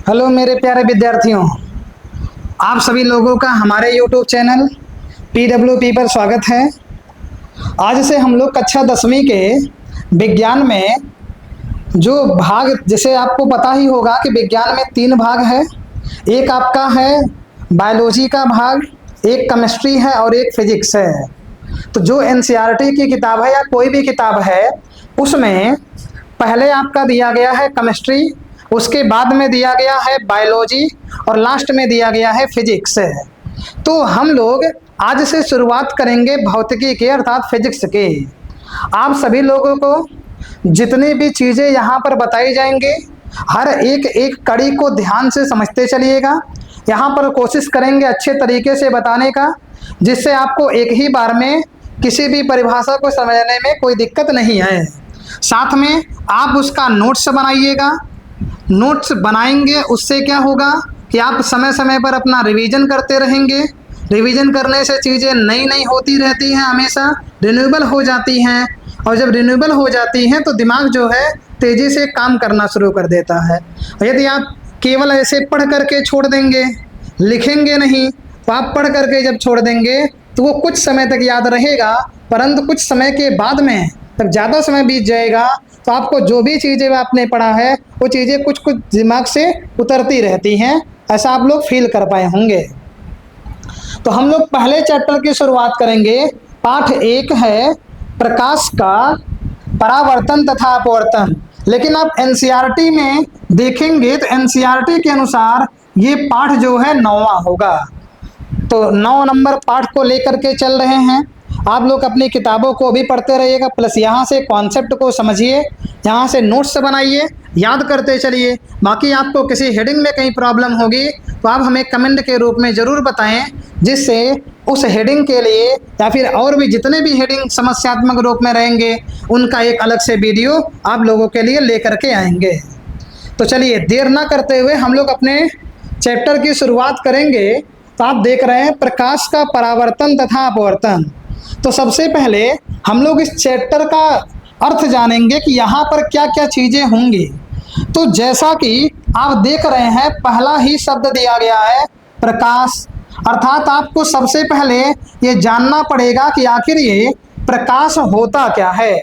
Hello मेरे प्यारे विद्यार्थियों, आप सभी लोगों का हमारे YouTube चैनल PWP पर स्वागत है। आज से हम लोग कक्षा 10वीं के विज्ञान में जो भाग, जैसे आपको पता ही होगा कि विज्ञान में 3 भाग है। एक आपका है बायोलॉजी का भाग, एक केमिस्ट्री है और एक फिजिक्स है। तो जो NCERT की किताब है या कोई भी किताब है, उसमें पहले आपका दिया गया है केमिस्ट्री, उसके बाद में दिया गया है बायोलॉजी और लास्ट में दिया गया है फिजिक्स। तो हम लोग आज से शुरुआत करेंगे भौतिकी के अर्थात फिजिक्स के। आप सभी लोगों को जितनी भी चीज़ें यहाँ पर बताई जाएंगे, हर एक एक कड़ी को ध्यान से समझते चलिएगा। यहाँ पर कोशिश करेंगे अच्छे तरीके से बताने का, जिससे आपको एक ही बार में किसी भी परिभाषा को समझने में कोई दिक्कत नहीं है। साथ में आप उसका नोट्स बनाइएगा। नोट्स बनाएंगे, उससे क्या होगा कि आप समय समय पर अपना रिवीजन करते रहेंगे। रिवीजन करने से चीज़ें नई नई होती रहती हैं, हमेशा रिन्यूएबल हो जाती हैं, और जब रिन्यूएबल हो जाती हैं तो दिमाग जो है तेज़ी से काम करना शुरू कर देता है। यदि आप केवल ऐसे पढ़ करके छोड़ देंगे, लिखेंगे नहीं, तो आप पढ़ करके जब छोड़ देंगे तो वो कुछ समय तक याद रहेगा, परंतु कुछ समय के बाद में जब ज़्यादा समय बीत जाएगा तो आपको जो भी चीज़ें आपने पढ़ा है वो चीज़ें कुछ कुछ दिमाग से उतरती रहती हैं। ऐसा आप लोग फील कर पाए होंगे। तो हम लोग पहले चैप्टर की शुरुआत करेंगे। पाठ 1 है प्रकाश का परावर्तन तथा अपवर्तन। लेकिन आप NCERT में देखेंगे तो NCERT के अनुसार ये पाठ जो है 9वां होगा। तो 9 नंबर पाठ को लेकर के चल रहे हैं। आप लोग अपनी किताबों को भी पढ़ते रहिएगा, प्लस यहाँ से कॉन्सेप्ट को समझिए, यहाँ से नोट्स बनाइए, याद करते चलिए। बाकी आपको किसी हेडिंग में कहीं प्रॉब्लम होगी तो आप हमें कमेंट के रूप में ज़रूर बताएं, जिससे उस हेडिंग के लिए या फिर और भी जितने भी हेडिंग समस्यात्मक रूप में रहेंगे उनका एक अलग से वीडियो आप लोगों के लिए लेकर के आएंगे। तो चलिए देर ना करते हुए हम लोग अपने चैप्टर की शुरुआत करेंगे। तो आप देख रहे हैं प्रकाश का परावर्तन तथा अपवर्तन। तो सबसे पहले हम लोग इस चैप्टर का अर्थ जानेंगे कि यहाँ पर क्या क्या चीज़ें होंगी। तो जैसा कि आप देख रहे हैं, पहला ही शब्द दिया गया है प्रकाश, अर्थात आपको सबसे पहले ये जानना पड़ेगा कि आखिर ये प्रकाश होता क्या है।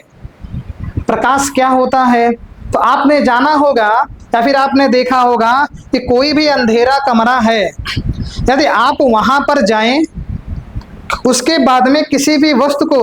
प्रकाश क्या होता है? तो आपने जाना होगा या फिर आपने देखा होगा कि कोई भी अंधेरा कमरा है, यदि आप वहाँ पर जाएं, उसके बाद में किसी भी वस्तु को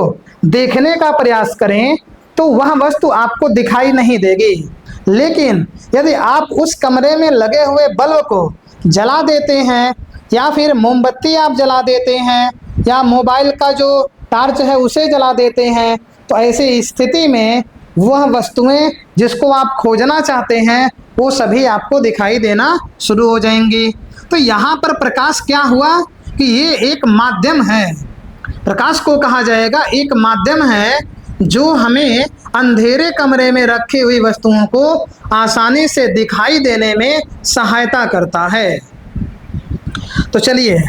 देखने का प्रयास करें तो वह वस्तु आपको दिखाई नहीं देगी। लेकिन यदि आप उस कमरे में लगे हुए बल्ब को जला देते हैं या फिर मोमबत्ती आप जला देते हैं या मोबाइल का जो टार्च है उसे जला देते हैं, तो ऐसी स्थिति में वह वस्तुएं जिसको आप खोजना चाहते हैं वो सभी आपको दिखाई देना शुरू हो जाएंगी। तो यहाँ पर प्रकाश क्या हुआ कि ये एक माध्यम है। प्रकाश को कहा जाएगा एक माध्यम है जो हमें अंधेरे कमरे में रखी हुई वस्तुओं को आसानी से दिखाई देने में सहायता करता है। तो चलिए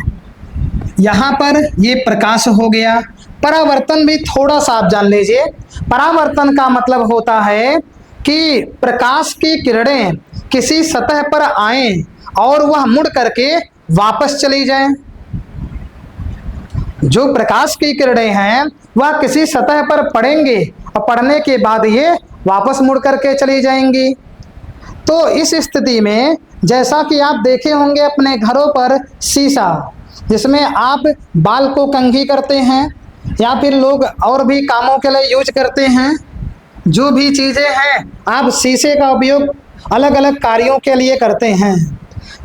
यहाँ पर ये प्रकाश हो गया। परावर्तन भी थोड़ा सा आप जान लीजिए। परावर्तन का मतलब होता है कि प्रकाश की किरणें किसी सतह पर आएं और वह मुड़ करके वापस चली जाएं। जो प्रकाश की किरणें हैं वह किसी सतह पर पड़ेंगे और पड़ने के बाद ये वापस मुड़ करके चली जाएंगी। तो इस स्थिति में जैसा कि आप देखे होंगे अपने घरों पर शीशा, जिसमें आप बाल को कंघी करते हैं या फिर लोग और भी कामों के लिए यूज करते हैं, जो भी चीज़ें हैं आप शीशे का उपयोग अलग अलग कार्यों के लिए करते हैं।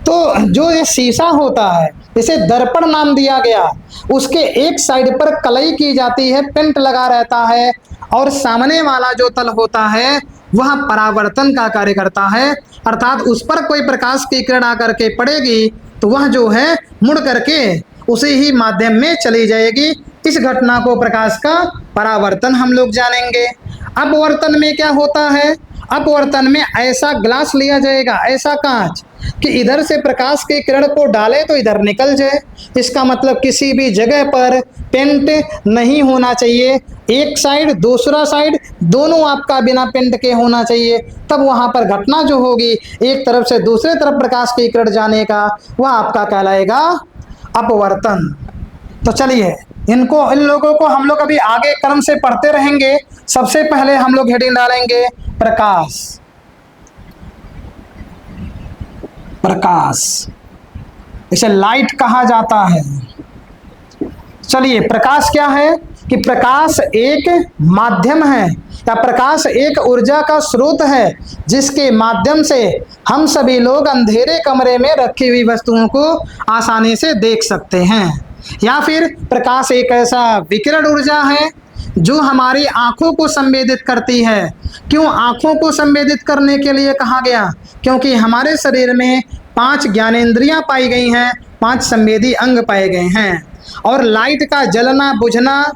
तो जो ये शीशा होता है इसे दर्पण नाम दिया गया। उसके एक साइड पर कलई की जाती है, पेंट लगा रहता है, और सामने वाला जो तल होता है वह परावर्तन का कार्य करता है, अर्थात उस पर कोई प्रकाश की किरण आकर के पड़ेगी तो वह जो है मुड़ करके उसी ही माध्यम में चली जाएगी। इस घटना को प्रकाश का परावर्तन हम लोग जानेंगे। अपवर्तन में क्या होता है? अपवर्तन में ऐसा ग्लास लिया जाएगा, ऐसा कांच, कि इधर से प्रकाश की किरण को डाले तो इधर निकल जाए। इसका मतलब किसी भी जगह पर पेंट नहीं होना चाहिए, एक साइड दूसरा साइड दोनों आपका बिना पिंड के होना चाहिए, तब वहां पर घटना जो होगी एक तरफ से दूसरे तरफ प्रकाश के किरण जाने का, वह आपका कहलाएगा अपवर्तन। तो चलिए इन लोगों को हम लोग अभी आगे क्रम से पढ़ते रहेंगे। सबसे पहले हम लोग हेडिंग डालेंगे प्रकाश। प्रकाश इसे लाइट कहा जाता है। चलिए प्रकाश क्या है कि प्रकाश एक माध्यम है या प्रकाश एक ऊर्जा का स्रोत है जिसके माध्यम से हम सभी लोग अंधेरे कमरे में रखी हुई वस्तुओं को आसानी से देख सकते हैं। या फिर प्रकाश एक ऐसा विकिरण ऊर्जा है जो हमारी आंखों को संवेदित करती है। क्यों आंखों को संवेदित करने के लिए कहा गया? क्योंकि हमारे शरीर में 5 ज्ञानेंद्रियां पाई गई हैं, 5 संवेदी अंग पाए गए हैं, और लाइट का जलना बुझना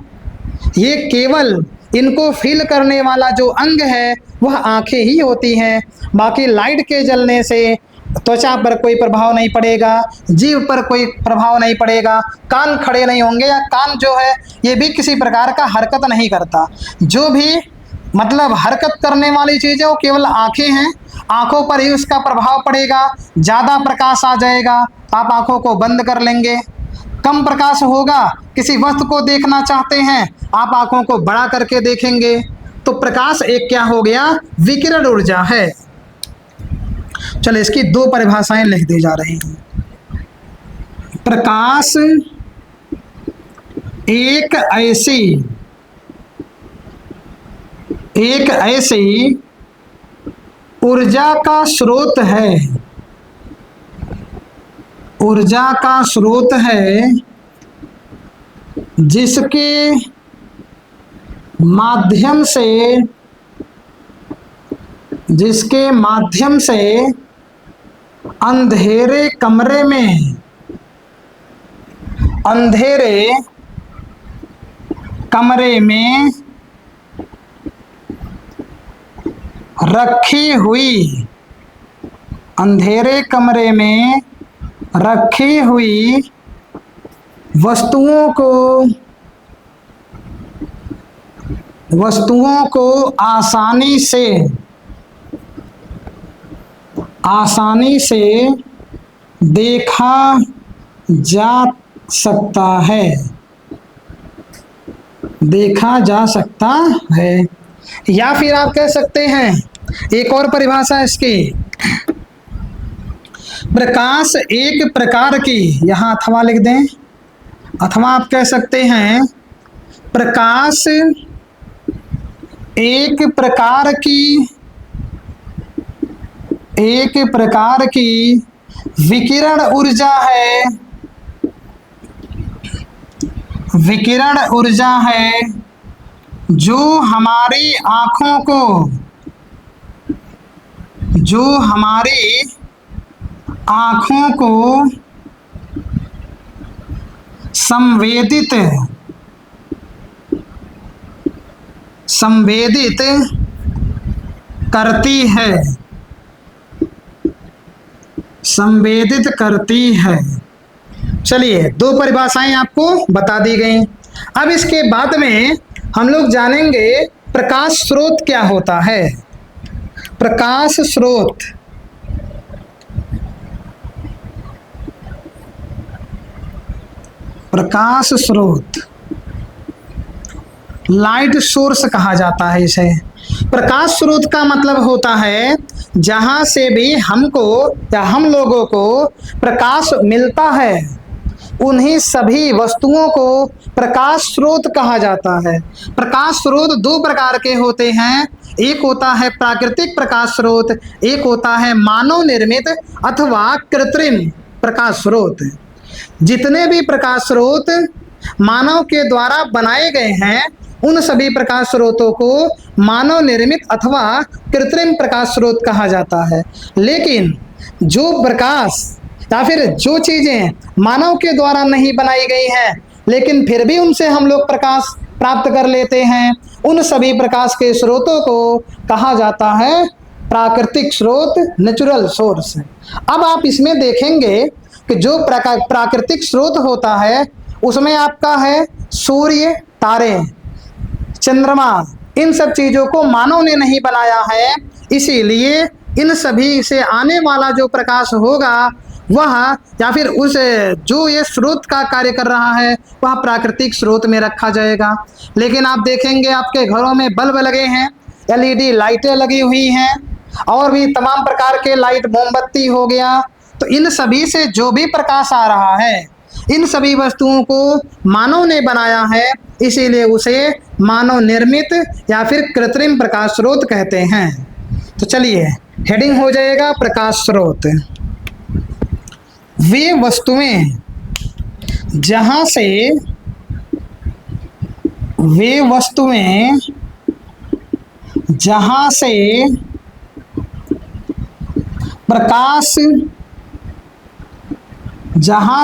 ये केवल इनको फील करने वाला जो अंग है वह आंखें ही होती हैं। बाकी लाइट के जलने से त्वचा पर कोई प्रभाव नहीं पड़ेगा, जीभ पर कोई प्रभाव नहीं पड़ेगा, कान खड़े नहीं होंगे, या कान जो है ये भी किसी प्रकार का हरकत नहीं करता। जो भी मतलब हरकत करने वाली चीज़ है वो केवल आंखें हैं, आंखों पर ही उसका प्रभाव पड़ेगा। ज़्यादा प्रकाश आ जाएगा आप आंखों को बंद कर लेंगे, कम प्रकाश होगा किसी वस्तु को देखना चाहते हैं आप आंखों को बड़ा करके देखेंगे। तो प्रकाश एक क्या हो गया? विकिरण ऊर्जा है। चलो इसकी 2 परिभाषाएं लिख दी जा रही हैं। प्रकाश एक ऐसी ऊर्जा का स्रोत है, ऊर्जा का स्रोत है जिसके माध्यम से अंधेरे कमरे में रखी हुई वस्तुओं को आसानी से देखा जा सकता है। या फिर आप कह सकते हैं एक और परिभाषा इसकी, प्रकाश एक प्रकार की, यहां अथवा लिख दें, अथवा आप कह सकते हैं प्रकाश एक प्रकार की विकिरण ऊर्जा है जो हमारी आँखों को संवेदित करती है। चलिए 2 परिभाषाएं आपको बता दी गई। अब इसके बाद में हम लोग जानेंगे प्रकाश स्रोत क्या होता है। प्रकाश स्रोत लाइट सोर्स कहा जाता है इसे। प्रकाश स्रोत का मतलब होता है जहां से भी हमको या हम लोगों को प्रकाश मिलता है उन्हीं सभी वस्तुओं को प्रकाश स्रोत कहा जाता है। प्रकाश स्रोत 2 प्रकार के होते हैं, एक होता है प्राकृतिक प्रकाश स्रोत, एक होता है मानव निर्मित अथवा कृत्रिम प्रकाश स्रोत। जितने भी प्रकाश स्रोत मानव के द्वारा बनाए गए हैं उन सभी प्रकाश स्रोतों को मानव निर्मित अथवा कृत्रिम प्रकाश स्रोत कहा जाता है। लेकिन जो प्रकाश या फिर जो चीजें मानव के द्वारा नहीं बनाई गई हैं लेकिन फिर भी उनसे हम लोग प्रकाश प्राप्त कर लेते हैं, उन सभी प्रकाश के स्रोतों को कहा जाता है प्राकृतिक स्रोत, नेचुरल सोर्स। अब आप इसमें देखेंगे कि जो प्राकृतिक स्रोत होता है उसमें आपका है सूर्य, तारे, चंद्रमा, इन सब चीजों को मानव ने नहीं बनाया है, इसीलिए इन सभी से आने वाला जो प्रकाश होगा वह या फिर उस जो ये स्रोत का कार्य कर रहा है वह प्राकृतिक स्रोत में रखा जाएगा। लेकिन आप देखेंगे आपके घरों में बल्ब लगे हैं, एलईडी लाइटें लगी हुई हैं और भी तमाम प्रकार के लाइट, मोमबत्ती हो गया, तो इन सभी से जो भी प्रकाश आ रहा है इन सभी वस्तुओं को मानव ने बनाया है, इसीलिए उसे मानव निर्मित या फिर कृत्रिम प्रकाश स्रोत कहते हैं। तो चलिए हेडिंग हो जाएगा प्रकाश स्रोत। वे वस्तुएं जहां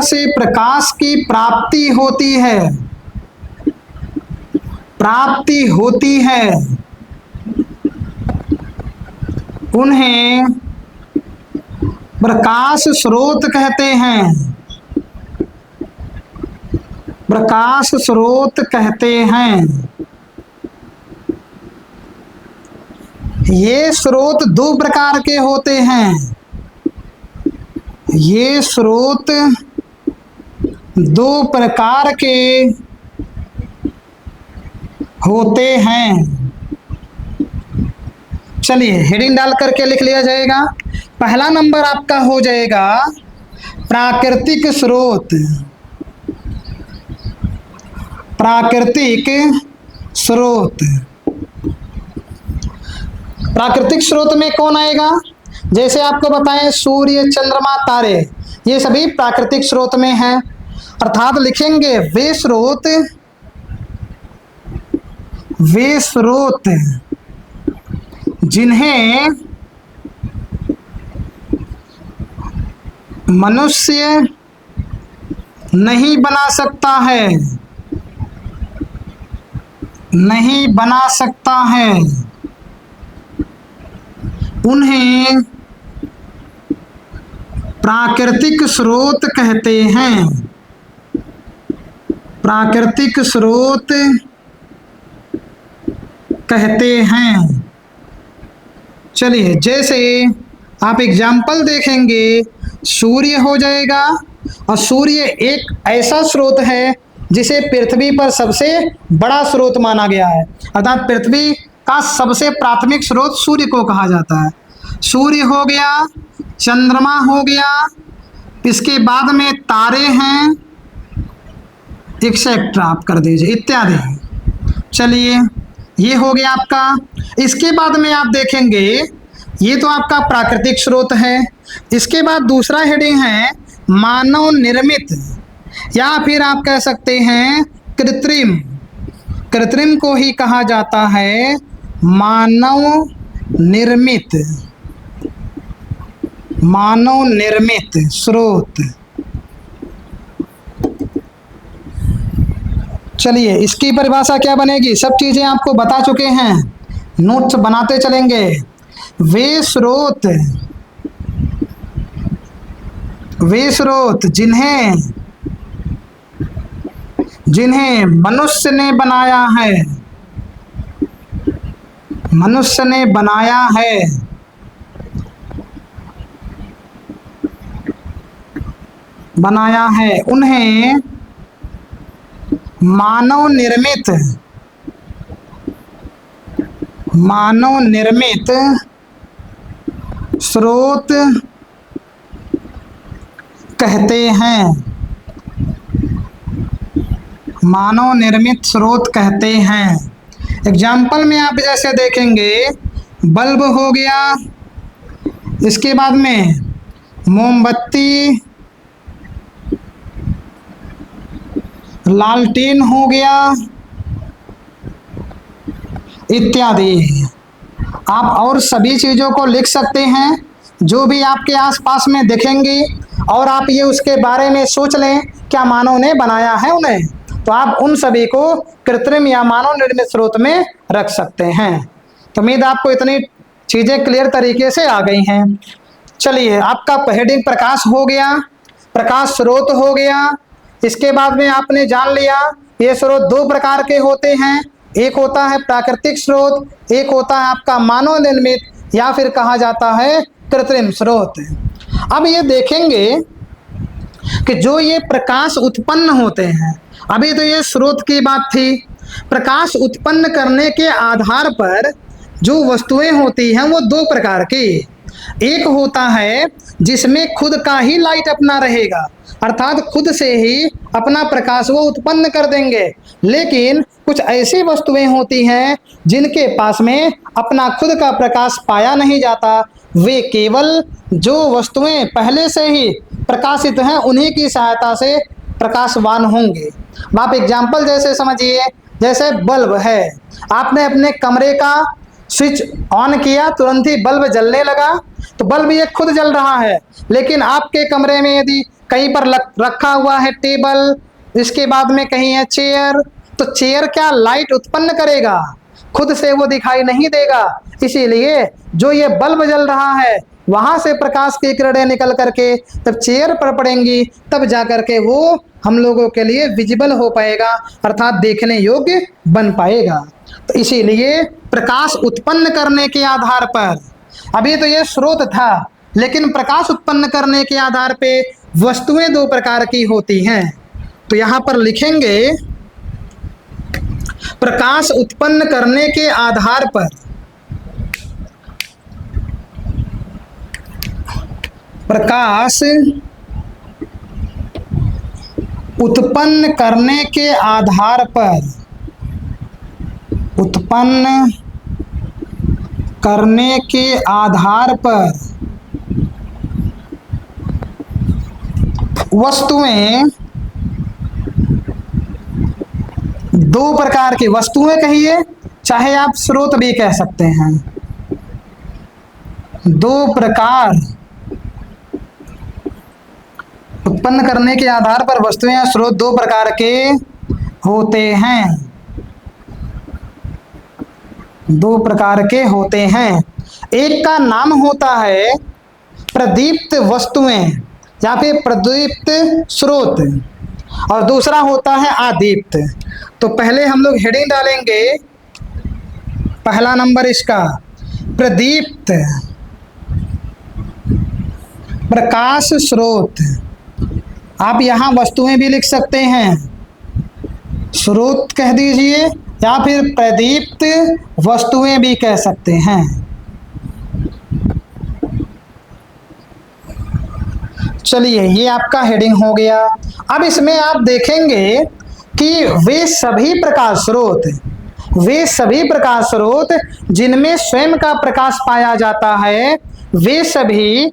से प्रकाश की प्राप्ति होती है उन्हें प्रकाश स्रोत कहते हैं। प्रकाश स्रोत कहते हैं। ये स्रोत दो प्रकार के होते हैं। ये स्रोत दो प्रकार के होते हैं। चलिए हेडिंग डाल करके लिख लिया जाएगा। पहला नंबर आपका हो जाएगा प्राकृतिक स्रोत। प्राकृतिक स्रोत। प्राकृतिक स्रोत में कौन आएगा? जैसे आपको बताएं सूर्य, चंद्रमा, तारे, ये सभी प्राकृतिक स्रोत में हैं। अर्थात लिखेंगे वे स्रोत जिन्हें मनुष्य नहीं बना सकता है, उन्हें प्राकृतिक स्रोत कहते हैं। प्राकृतिक स्रोत कहते हैं। चलिए जैसे आप एग्जाम्पल देखेंगे, सूर्य हो जाएगा, और सूर्य एक ऐसा स्रोत है जिसे पृथ्वी पर सबसे बड़ा स्रोत माना गया है। अर्थात पृथ्वी का सबसे प्राथमिक स्रोत सूर्य को कहा जाता है। सूर्य हो गया, चंद्रमा हो गया, इसके बाद में तारे हैं, एक्सेट्रा आप कर दीजिए, इत्यादि। चलिए ये हो गया आपका। इसके बाद में आप देखेंगे ये तो आपका प्राकृतिक स्रोत है। इसके बाद दूसरा हेडिंग है मानव निर्मित, या फिर आप कह सकते हैं कृत्रिम। कृत्रिम को ही कहा जाता है मानव निर्मित। मानव निर्मित स्रोत। चलिए इसकी परिभाषा क्या बनेगी? सब चीजें आपको बता चुके हैं, नोट्स बनाते चलेंगे। वे स्रोत जिन्हें मनुष्य ने बनाया है, उन्हें मानव निर्मित स्रोत कहते हैं। मानव निर्मित स्रोत कहते हैं। एग्जाम्पल में आप जैसे देखेंगे बल्ब हो गया, इसके बाद में मोमबत्ती, लालटेन हो गया, इत्यादि। आप और सभी चीज़ों को लिख सकते हैं जो भी आपके आसपास में दिखेंगी, और आप ये उसके बारे में सोच लें क्या मानव ने बनाया है उन्हें, तो आप उन सभी को कृत्रिम या मानव निर्मित स्रोत में रख सकते हैं। तो उम्मीद आपको इतनी चीज़ें क्लियर तरीके से आ गई हैं। चलिए आपका हेडिंग प्रकाश हो गया, प्रकाश स्रोत हो गया। इसके बाद में आपने जान लिया ये स्रोत दो प्रकार के होते हैं, एक होता है प्राकृतिक स्रोत, एक होता है आपका मानव निर्मित या फिर कहा जाता है कृत्रिम स्रोत। अब ये देखेंगे कि जो ये प्रकाश उत्पन्न होते हैं, अभी तो ये स्रोत की बात थी, प्रकाश उत्पन्न करने के आधार पर जो वस्तुएं होती हैं वो दो प्रकार की, एक होता है जिसमें खुद का ही लाइट अपना रहेगा, अर्थात खुद से ही अपना प्रकाश वो उत्पन्न कर देंगे, लेकिन कुछ ऐसी वस्तुएं होती हैं जिनके पास में अपना खुद का प्रकाश पाया नहीं जाता, वे केवल जो वस्तुएं पहले से ही प्रकाशित हैं उन्हीं की सहायता से प्रकाशवान होंगे। आप एग्जाम्पल जैसे समझिए, जैसे बल्ब है, आपने अपने कमरे का स्विच ऑन किया, तुरंत ही बल्ब जलने लगा, तो बल्ब ये खुद जल रहा है, लेकिन आपके कमरे में यदि कहीं पर रखा हुआ है टेबल, इसके बाद में कहीं है चेयर, तो चेयर क्या लाइट उत्पन्न करेगा? खुद से वो दिखाई नहीं देगा। इसीलिए जो ये बल्ब जल रहा है वहां से प्रकाश की किरणें निकल करके तब चेयर पर पड़ेंगी, तब जा करके वो हम लोगों के लिए विजिबल हो पाएगा, अर्थात देखने योग्य बन पाएगा। तो इसीलिए प्रकाश उत्पन्न करने के आधार पर, अभी तो ये स्रोत था, लेकिन प्रकाश उत्पन्न करने के आधार पे वस्तुएं दो प्रकार की होती हैं। तो यहां पर लिखेंगे प्रकाश उत्पन्न करने के आधार पर, प्रकाश उत्पन्न करने के आधार पर, उत्पन्न करने के आधार पर वस्तुएं, दो प्रकार की वस्तुएं कहिए, चाहे आप स्रोत भी कह सकते हैं, दो प्रकार उत्पन्न करने के आधार पर वस्तुएं या स्रोत दो प्रकार के होते हैं, दो प्रकार के होते हैं। एक का नाम होता है प्रदीप्त वस्तुएं या फिर प्रदीप्त स्रोत, और दूसरा होता है अदीप्त। तो पहले हम लोग हेडिंग डालेंगे, पहला नंबर इसका प्रदीप्त प्रकाश स्रोत, आप यहां वस्तुएं भी लिख सकते हैं, स्रोत कह दीजिए या फिर प्रदीप्त वस्तुएं भी कह सकते हैं। चलिए, ये आपका हेडिंग हो गया। अब इसमें आप देखेंगे कि वे सभी प्रकाश स्रोत, वे सभी प्रकाश स्रोत जिनमें स्वयं का प्रकाश पाया जाता है, वे सभी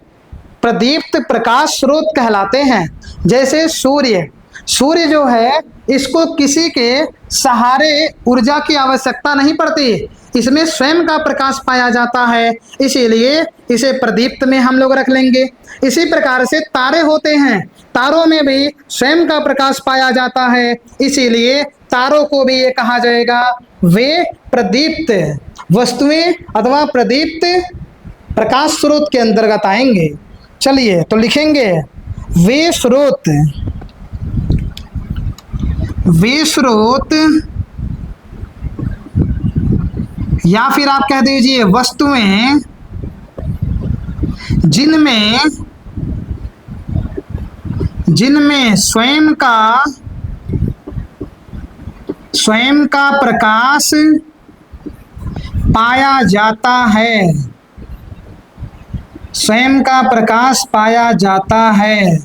प्रदीप्त प्रकाश स्रोत कहलाते हैं। जैसे सूर्य, सूर्य जो है इसको किसी के सहारे ऊर्जा की आवश्यकता नहीं पड़ती, इसमें स्वयं का प्रकाश पाया जाता है, इसीलिए इसे प्रदीप्त में हम लोग रख लेंगे। इसी प्रकार से तारे होते हैं, तारों में भी स्वयं का प्रकाश पाया जाता है, इसीलिए तारों को भी ये कहा जाएगा वे प्रदीप्त वस्तुएं अथवा प्रदीप्त प्रकाश स्रोत के अंतर्गत आएंगे। चलिए, तो लिखेंगे वे स्रोत, वे स्रोत या फिर आप कह दीजिए वस्तुएं जिनमें, जिनमें स्वयं का प्रकाश पाया जाता है, स्वयं का प्रकाश पाया जाता है,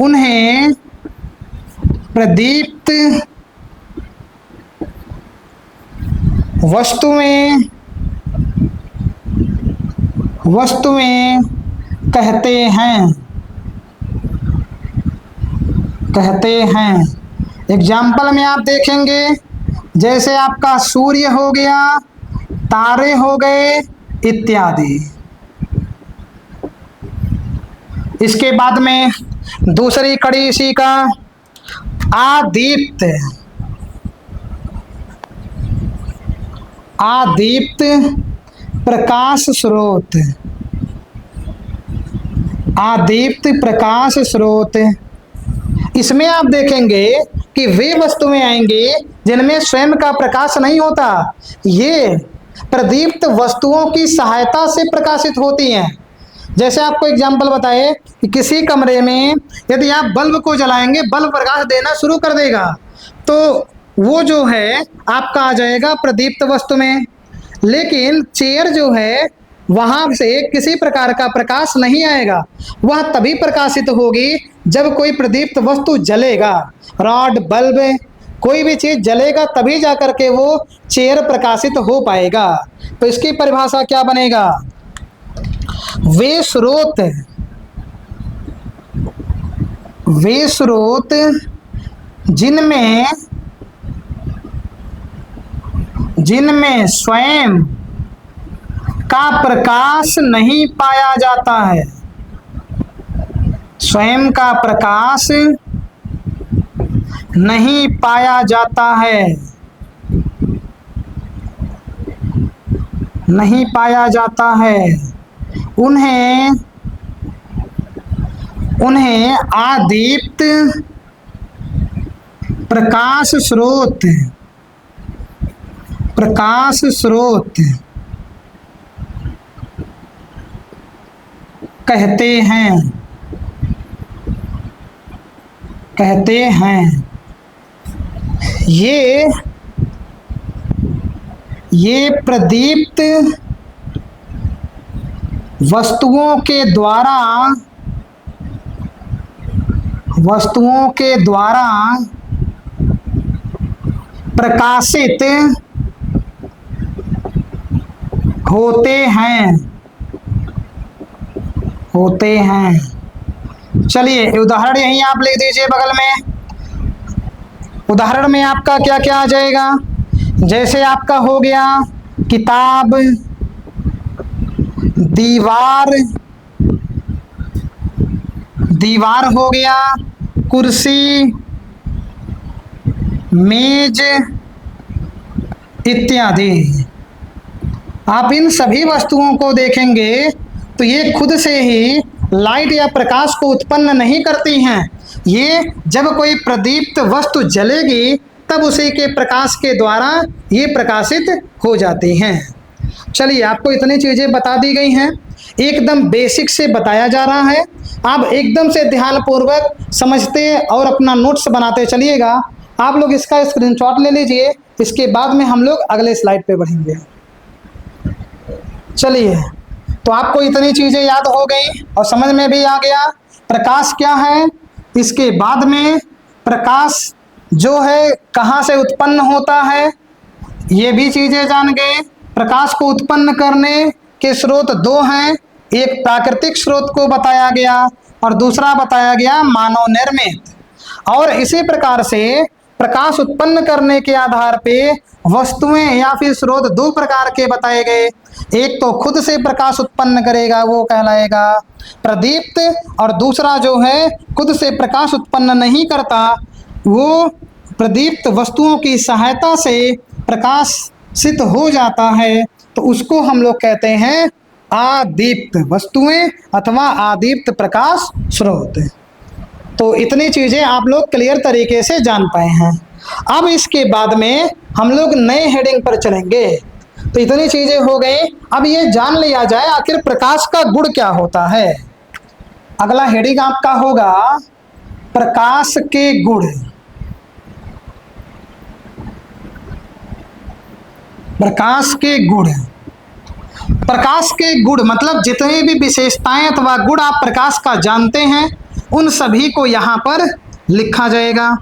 उन्हें प्रदीप्त वस्तुएं कहते हैं। एग्जाम्पल में आप देखेंगे, जैसे आपका सूर्य हो गया, तारे हो गए इत्यादि। इसके बाद में दूसरी कड़ी इसी का अदीप्त, अदीप्त प्रकाश स्रोत, अदीप्त प्रकाश स्रोत। इसमें आप देखेंगे कि वे वस्तुएं आएंगी जिनमें स्वयं का प्रकाश नहीं होता, ये प्रदीप्त वस्तुओं की सहायता से प्रकाशित होती हैं। जैसे आपको एग्जाम्पल बताए कि किसी कमरे में यदि आप बल्ब को जलाएंगे, बल्ब प्रकाश देना शुरू कर देगा, तो वो जो है आपका आ जाएगा प्रदीप्त वस्तु में। लेकिन चेयर जो है वहां से किसी प्रकार का प्रकाश नहीं आएगा, वह तभी प्रकाशित होगी जब कोई प्रदीप्त वस्तु जलेगा। रॉड, बल्ब, कोई भी चीज जलेगा तभी जाकर के वो चेयर प्रकाशित हो पाएगा। तो इसकी परिभाषा क्या बनेगा? वे स्रोत जिनमें स्वयं का प्रकाश नहीं पाया जाता है, स्वयं का प्रकाश नहीं पाया जाता है, नहीं पाया जाता है, उन्हें आदीप्त प्रकाश स्रोत कहते हैं। ये प्रदीप्त वस्तुओं के द्वारा प्रकाशित होते हैं। चलिए उदाहरण यहीं आप लिख दीजिए बगल में। उदाहरण में आपका क्या क्या आ जाएगा? जैसे आपका हो गया किताब, दीवार हो गया, कुर्सी, मेज इत्यादि। आप इन सभी वस्तुओं को देखेंगे तो ये खुद से ही लाइट या प्रकाश को उत्पन्न नहीं करती हैं। ये जब कोई प्रदीप्त वस्तु जलेगी तब उसी के प्रकाश के द्वारा ये प्रकाशित हो जाती हैं। चलिए आपको इतनी चीजें बता दी गई हैं, एकदम बेसिक से बताया जा रहा है। आप एकदम से ध्यानपूर्वक समझते और अपना नोट्स बनाते चलिएगा। आप लोग इसका स्क्रीनशॉट ले लीजिए, इसके बाद में हम लोग अगले स्लाइड पे बढ़ेंगे। चलिए, तो आपको इतनी चीजें याद हो गई और समझ में भी आ गया प्रकाश क्या है। इसके बाद में प्रकाश जो है कहाँ से उत्पन्न होता है ये भी चीजें जान गए। प्रकाश को उत्पन्न करने के स्रोत दो हैं, एक प्राकृतिक स्रोत को बताया गया और दूसरा बताया गया मानव निर्मित। और इसी प्रकार से प्रकाश उत्पन्न करने के आधार पे वस्तुएं या फिर स्रोत दो प्रकार के बताए गए। एक तो खुद से प्रकाश उत्पन्न करेगा वो कहलाएगा प्रदीप्त, और दूसरा जो है खुद से प्रकाश उत्पन्न नहीं करता वो प्रदीप्त वस्तुओं की सहायता से प्रकाशित हो जाता है, तो उसको हम लोग कहते हैं आदीप्त वस्तुएं अथवा आदीप्त प्रकाश स्रोत। तो इतनी चीजें आप लोग क्लियर तरीके से जान पाए हैं। अब इसके बाद में हम लोग नए हेडिंग पर चलेंगे। तो इतनी चीजें हो गई, अब ये जान लिया जाए आखिर प्रकाश का गुण क्या होता है। अगला हेडिंग आपका होगा प्रकाश के गुण। प्रकाश के गुण, प्रकाश के गुण मतलब जितने भी विशेषताएं अथवा गुण आप प्रकाश का जानते हैं उन सभी को यहाँ पर लिखा जाएगा।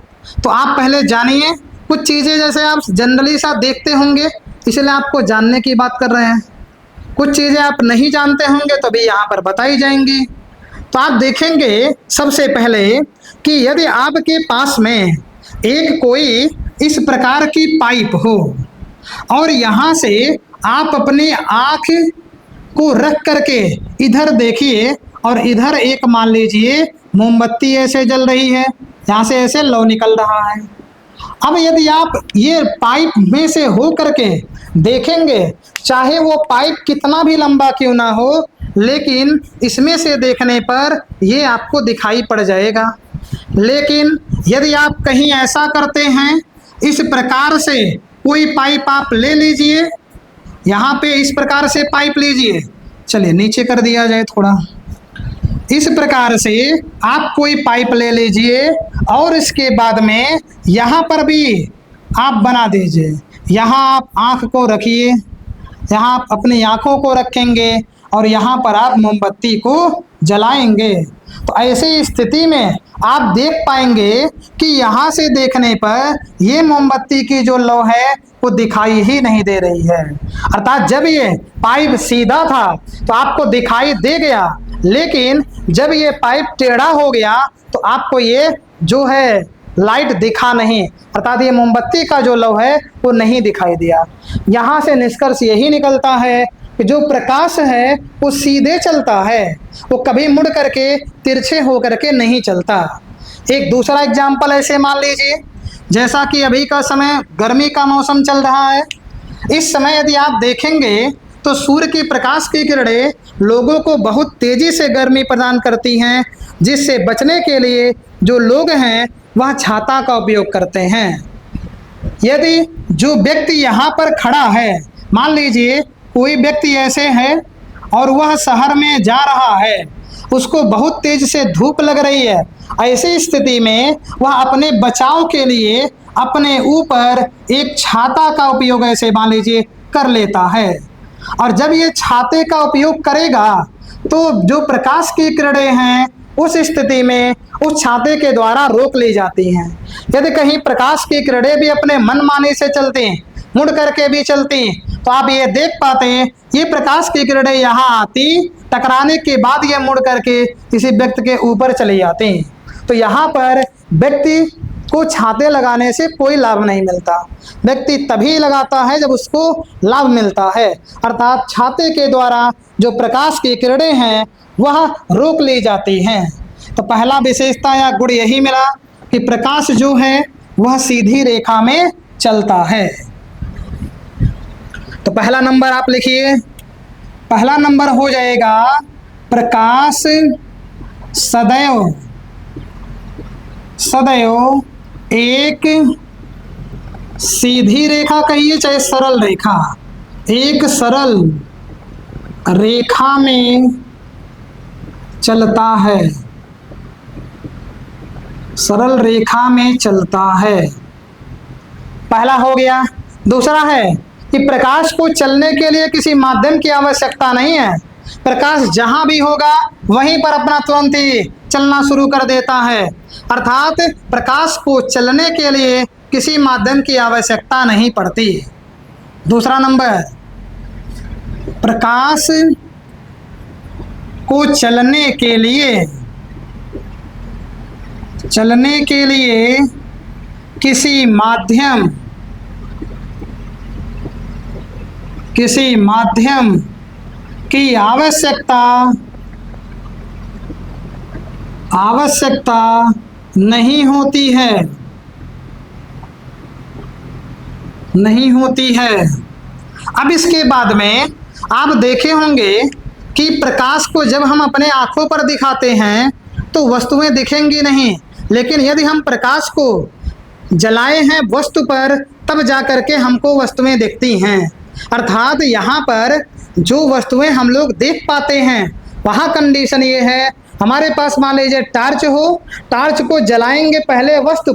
तो आप पहले जानिए कुछ चीजें, जैसे आप जनरली सा देखते होंगे इसलिए आपको जानने की बात कर रहे हैं। कुछ चीजें आप नहीं जानते होंगे तो भी यहाँ पर बताई जाएंगी। तो आप देखेंगे सबसे पहले कि यदि आपके पास में एक कोई इस प्रकार की पाइप हो और यहाँ से आप अपनी आँख को रख करके इधर देखिए और इधर एक मान लीजिए मोमबत्ती ऐसे जल रही है, यहाँ से ऐसे लौ निकल रहा है। अब यदि आप ये पाइप में से हो करके देखेंगे, चाहे वो पाइप कितना भी लंबा क्यों ना हो, लेकिन इसमें से देखने पर ये आपको दिखाई पड़ जाएगा। लेकिन यदि आप कहीं ऐसा करते हैं, इस प्रकार से कोई पाइप आप ले लीजिए, यहाँ पे इस प्रकार से पाइप लीजिए, चलिए नीचे कर दिया जाए थोड़ा, इस प्रकार से आप कोई पाइप ले लीजिए और इसके बाद में यहाँ पर भी आप बना दीजिए। यहाँ आप आँख को रखिए, यहाँ आप अपनी आँखों को रखेंगे और यहाँ पर आप मोमबत्ती को जलाएंगे। तो ऐसी स्थिति में आप देख पाएंगे कि यहाँ से देखने पर ये मोमबत्ती की जो लौ है वो दिखाई ही नहीं दे रही है। अर्थात जब ये पाइप सीधा था तो आपको दिखाई दे गया, लेकिन जब ये पाइप टेढ़ा हो गया तो आपको ये जो है लाइट दिखा नहीं, अर्थात ये मोमबत्ती का जो लौ है वो नहीं दिखाई दिया। यहाँ से निष्कर्ष यही निकलता है कि जो प्रकाश है वो सीधे चलता है, वो कभी मुड़ करके तिरछे हो करके नहीं चलता। एक दूसरा एग्जाम्पल ऐसे मान लीजिए, जैसा कि अभी का समय गर्मी का मौसम चल रहा है, इस समय यदि आप देखेंगे तो सूर्य की प्रकाश की किरणें लोगों को बहुत तेजी से गर्मी प्रदान करती हैं, जिससे बचने के लिए जो लोग हैं वह छाता का उपयोग करते हैं। यदि जो व्यक्ति यहाँ पर खड़ा है, मान लीजिए कोई व्यक्ति ऐसे है और वह शहर में जा रहा है, उसको बहुत तेज से धूप लग रही है, ऐसी स्थिति में वह अपने बचाव के लिए अपने ऊपर एक छाता का उपयोग ऐसे मान लीजिए कर लेता है। और जब ये छाते का उपयोग करेगा तो जो प्रकाश की किरणें हैं उस स्थिति में उस छाते के द्वारा रोक ली जाती हैं। यदि कहीं प्रकाश की किरणें भी अपने मनमाने से चलती हैं, मुड़ करके भी चलती हैं, तो आप ये देख पाते हैं ये प्रकाश की किरणें यहाँ आती, टकराने के बाद ये मुड़ करके किसी व्यक्ति के ऊपर चली जाती हैं। तो यहाँ पर व्यक्ति को छाते लगाने से कोई लाभ नहीं मिलता, व्यक्ति तभी लगाता है जब उसको लाभ मिलता है, अर्थात छाते के द्वारा जो प्रकाश की किरणें हैं वह रोक ली जाती हैं। तो पहला विशेषता या गुण यही मिला कि प्रकाश जो है वह सीधी रेखा में चलता है। तो पहला नंबर आप लिखिए, पहला नंबर हो जाएगा प्रकाश सदैव सदैव एक सीधी रेखा कहिए चाहे सरल रेखा, एक सरल रेखा में चलता है, सरल रेखा में चलता है, पहला हो गया। दूसरा है कि प्रकाश को चलने के लिए किसी माध्यम की आवश्यकता नहीं है, प्रकाश जहां भी होगा वहीं पर अपना तुरंत ही चलना शुरू कर देता है, अर्थात प्रकाश को चलने के लिए किसी माध्यम की आवश्यकता नहीं पड़ती। दूसरा नंबर, प्रकाश को चलने के लिए किसी माध्यम की आवश्यकता नहीं होती है। अब इसके बाद में आप देखे होंगे कि प्रकाश को जब हम अपने आंखों पर दिखाते हैं तो वस्तुएं दिखेंगी नहीं, लेकिन यदि हम प्रकाश को जलाए हैं वस्तु पर तब जाकर के हमको वस्तुएं दिखती हैं। अर्थात यहाँ पर जो वस्तुएं हम लोग देख पाते हैं वहाँ कंडीशन ये है, हमारे पास मान लीजिए टार्च हो, टार्च को जलाएंगे पहले वस्तु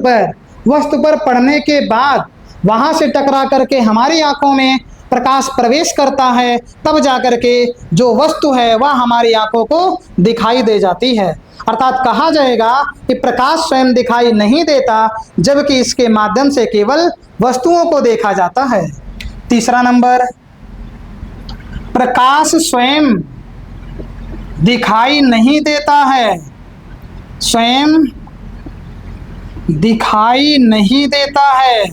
पर पड़ने के बाद वहाँ से टकरा करके हमारी आंखों में प्रकाश प्रवेश करता है, तब जाकर के जो वस्तु है वह हमारी आंखों को दिखाई दे जाती है। अर्थात कहा जाएगा कि प्रकाश स्वयं दिखाई नहीं देता, जबकि इसके माध्यम से केवल वस्तुओं को देखा जाता है। तीसरा नंबर, प्रकाश स्वयं दिखाई नहीं देता है, स्वयं दिखाई नहीं देता है,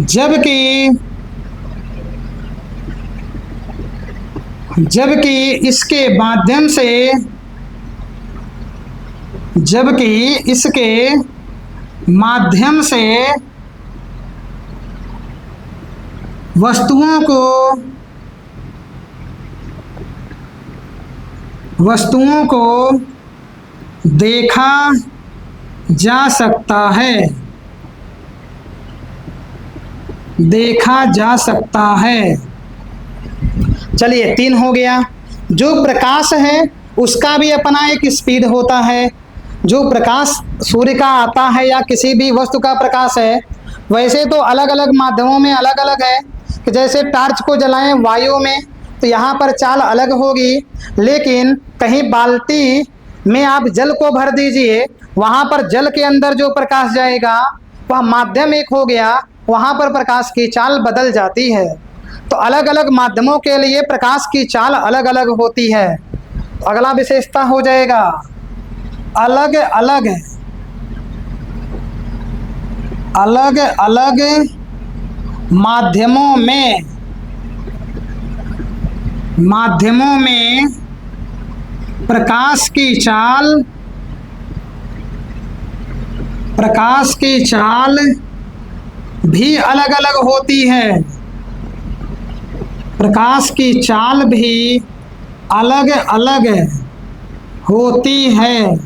जबकि इसके माध्यम से वस्तुओं को देखा जा सकता है, देखा जा सकता है। चलिए 3 हो गया। जो प्रकाश है उसका भी अपना एक स्पीड होता है। जो प्रकाश सूर्य का आता है या किसी भी वस्तु का प्रकाश है, वैसे तो अलग अलग माध्यमों में अलग अलग है कि जैसे टार्च को जलाएं वायु में तो यहाँ पर चाल अलग होगी, लेकिन कहीं बाल्टी में आप जल को भर दीजिए, वहाँ पर जल के अंदर जो प्रकाश जाएगा वह माध्यम एक हो गया, वहाँ पर प्रकाश की चाल बदल जाती है। तो अलग अलग माध्यमों के लिए प्रकाश की चाल अलग अलग होती है। तो अगला विशेषता हो जाएगा अलग अलग, अलग अलग माध्यमों में, माध्यमों में प्रकाश की चाल, प्रकाश की चाल भी अलग अलग होती है। प्रकाश की चाल भी अलग अलग होती है।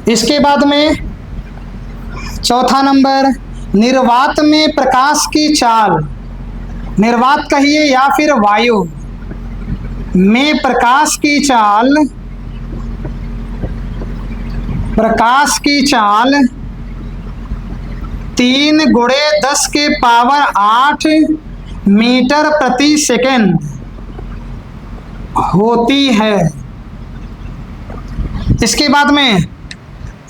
इसके बाद में चौथा नंबर, निर्वात में प्रकाश की चाल, निर्वात कहिए या फिर वायु में प्रकाश की चाल, प्रकाश की चाल 3 × 10⁸ मीटर प्रति सेकंड होती है। इसके बाद में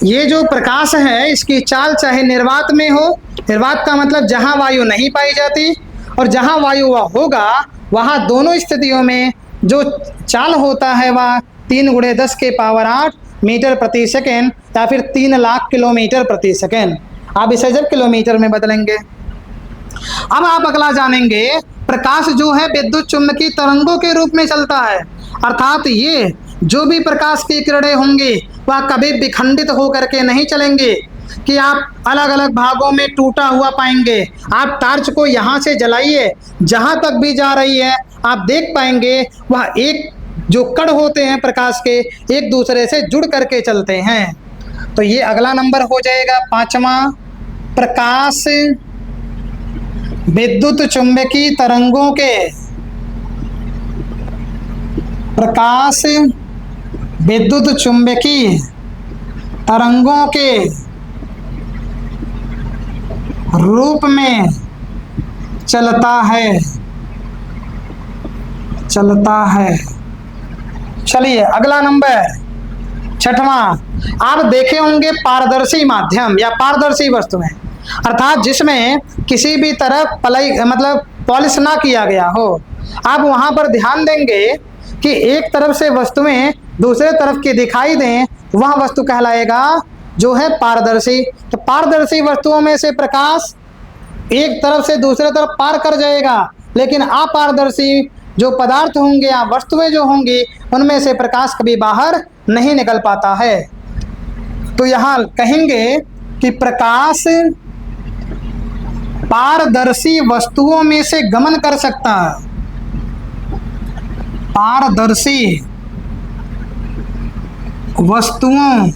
ये जो प्रकाश है इसकी चाल चाहे निर्वात में हो, निर्वात का मतलब जहां वायु नहीं पाई जाती और जहां वायु वह होगा, वहां दोनों स्थितियों में जो चाल होता है वह 3 × 10⁸ मीटर प्रति सेकेंड या फिर 3 लाख किलोमीटर प्रति सेकेंड। आप इसे जब किलोमीटर में बदलेंगे। अब आप अगला जानेंगे, प्रकाश जो है विद्युत चुम्बकीय तरंगों के रूप में चलता है, अर्थात ये जो भी प्रकाश की किरणें होंगी वह कभी विखंडित होकर के नहीं चलेंगे कि आप अलग अलग भागों में टूटा हुआ पाएंगे। आप टार्च को यहाँ से जलाइए, जहाँ तक भी जा रही है आप देख पाएंगे वह एक जो कण होते हैं प्रकाश के एक दूसरे से जुड़ करके चलते हैं। तो ये अगला नंबर हो जाएगा 5वां, प्रकाश विद्युत चुम्बकीय तरंगों के, प्रकाश विद्युत चुम्बकीय तरंगों के रूप में चलता है, चलता है। चलिए अगला नंबर 6वां, आप देखे होंगे पारदर्शी माध्यम या पारदर्शी वस्तुएं, अर्थात जिसमें किसी भी तरफ पलाई मतलब पॉलिश ना किया गया हो। आप वहां पर ध्यान देंगे कि एक तरफ से वस्तुएं दूसरे तरफ की दिखाई दें, वह वस्तु कहलाएगा जो है पारदर्शी। तो पारदर्शी वस्तुओं में से प्रकाश एक तरफ से दूसरे तरफ पार कर जाएगा, लेकिन अपारदर्शी जो पदार्थ होंगे या वस्तुएं जो होंगी उनमें से प्रकाश कभी बाहर नहीं निकल पाता है। तो यहाँ कहेंगे कि प्रकाश पारदर्शी वस्तुओं में से गमन कर सकता है, पारदर्शी वस्तुओं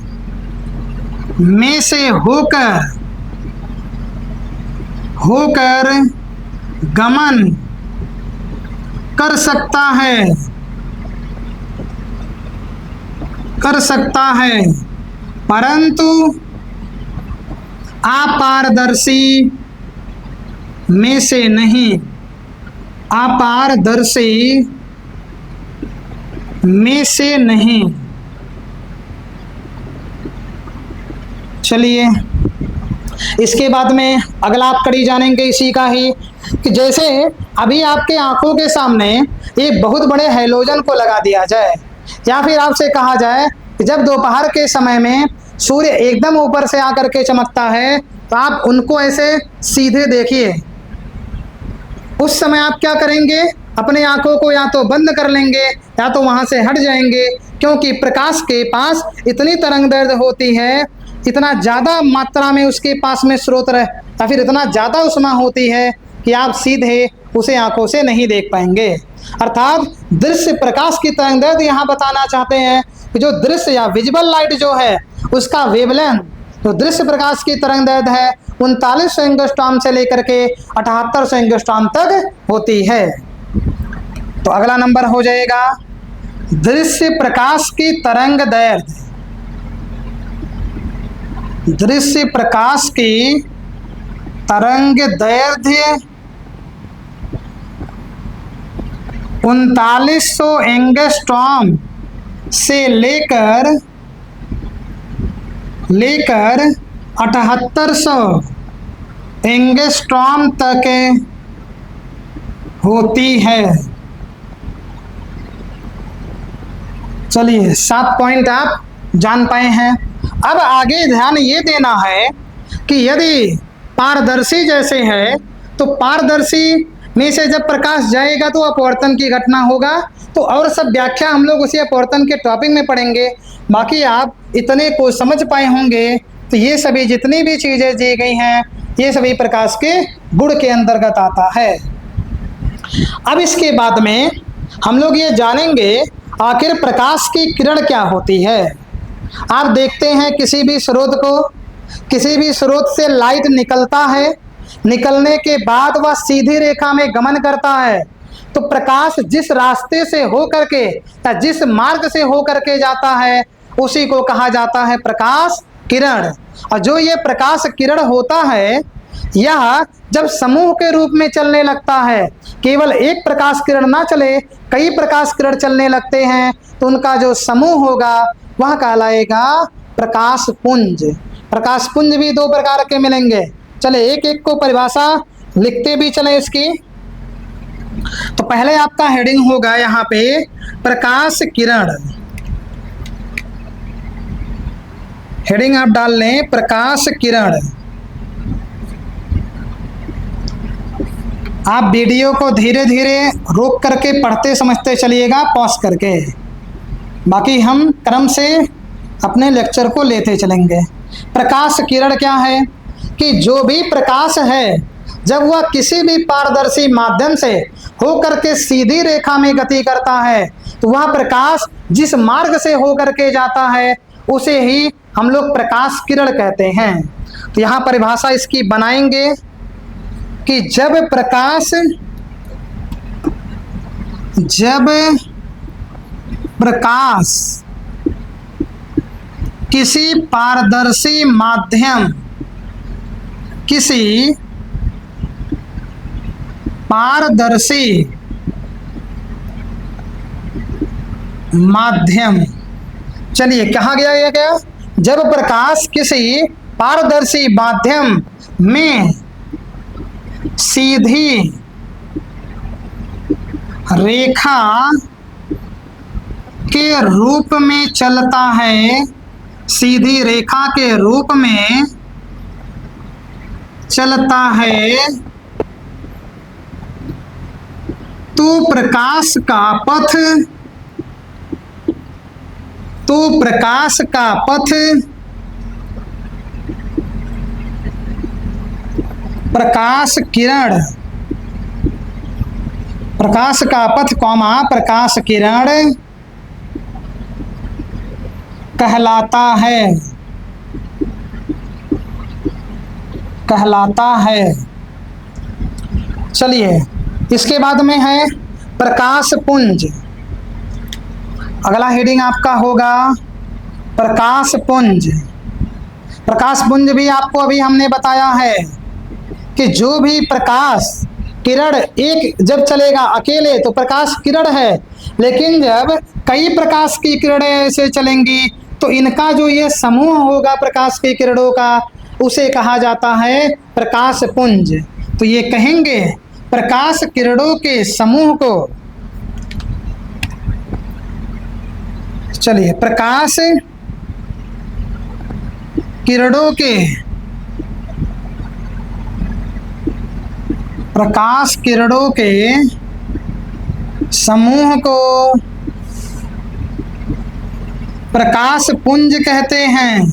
में से होकर गमन कर सकता है, कर सकता है, परंतु अपारदर्शी में से नहीं, अपारदर्शी में से नहीं। चलिए इसके बाद में अगला आप कड़ी जानेंगे इसी का ही, कि जैसे अभी आपके आंखों के सामने एक बहुत बड़े हैलोजन को लगा दिया जाए, या फिर आपसे कहा जाए कि जब दोपहर के समय में सूर्य एकदम ऊपर से आकर के चमकता है तो आप उनको ऐसे सीधे देखिए। उस समय आप क्या करेंगे, अपने आंखों को या तो बंद कर लेंगे या तो वहां से हट जाएंगे, क्योंकि प्रकाश के पास इतनी तरंग दैर्ध्य होती है, इतना ज़्यादा मात्रा में उसके पास में स्रोत या फिर इतना ज़्यादा उष्मा होती है कि आप सीधे उसे आंखों से नहीं देख पाएंगे। अर्थात दृश्य प्रकाश की तरंगदैर्घ्य यहाँ बताना चाहते हैं कि जो दृश्य या विजिबल लाइट जो है उसका वेवलेंथ, तो दृश्य प्रकाश की तरंगदैर्घ्य है 3900 एंगस्ट्रॉम से लेकर के 7800 एंगस्ट्रॉम तक होती है। तो अगला नंबर हो जाएगा दृश्य प्रकाश की तरंगदैर्घ्य। दृश्य प्रकाश की तरंगदैर्घ्य 3900 एंगस्ट्रॉम से लेकर 7800 एंगस्ट्रॉम तक होती है। चलिए 7 पॉइंट आप जान पाए हैं। अब आगे ध्यान ये देना है कि यदि पारदर्शी जैसे है तो पारदर्शी में से जब प्रकाश जाएगा तो अपवर्तन की घटना होगा। तो और सब व्याख्या हम लोग उसी अपवर्तन के टॉपिक में पढ़ेंगे। बाकी आप इतने को समझ पाए होंगे तो ये सभी जितनी भी चीज़ें दी गई हैं ये सभी प्रकाश के गुण के अंतर्गत आता है। अब इसके बाद में हम लोग ये जानेंगे आखिर प्रकाश की किरण क्या होती है। आप देखते हैं किसी भी स्रोत को, किसी भी स्रोत से लाइट निकलता है, निकलने के बाद वह सीधी रेखा में गमन करता है। तो प्रकाश जिस रास्ते से हो करके या जिस मार्ग से हो करके जाता है उसी को कहा जाता है प्रकाश किरण। और जो ये प्रकाश किरण होता है यह जब समूह के रूप में चलने लगता है, केवल एक प्रकाश किरण ना चले, कई प्रकाश किरण चलने लगते हैं तो उनका जो समूह होगा वह कहलाएगा प्रकाश पुंज। प्रकाश पुंज भी 2 प्रकार के मिलेंगे। चले एक एक को परिभाषा लिखते भी चले इसकी। तो पहले आपका हेडिंग होगा यहाँ पे प्रकाश किरण। हेडिंग आप डाल लें प्रकाश किरण। आप वीडियो को धीरे धीरे रोक करके पढ़ते समझते चलिएगा पॉज करके, बाकी हम क्रम से अपने लेक्चर को लेते चलेंगे। प्रकाश किरण क्या है कि जो भी प्रकाश है जब वह किसी भी पारदर्शी माध्यम से होकर के सीधी रेखा में गति करता है तो वह प्रकाश जिस मार्ग से होकर के जाता है उसे ही हम लोग प्रकाश किरण कहते हैं। तो यहाँ परिभाषा इसकी बनाएंगे कि जब प्रकाश किसी पारदर्शी माध्यम, चलिए कहा गया ये क्या, जब प्रकाश किसी पारदर्शी माध्यम में सीधी रेखा के रूप में चलता है, सीधी रेखा के रूप में चलता है तो प्रकाश का पथ प्रकाश किरण, प्रकाश का पथ कौमा प्रकाश किरण कहलाता है। चलिए इसके बाद में है प्रकाश पुंज। अगला हेडिंग आपका होगा प्रकाश पुंज। प्रकाश पुंज भी आपको अभी हमने बताया है कि जो भी प्रकाश किरण एक जब चलेगा अकेले तो प्रकाश किरण है, लेकिन जब कई प्रकाश की किरणें ऐसे चलेंगी तो इनका जो ये समूह होगा प्रकाश की किरणों का उसे कहा जाता है प्रकाश पुंज। तो ये कहेंगे प्रकाश किरणों के समूह को, चलिए प्रकाश किरणों के समूह को प्रकाश पुंज कहते हैं।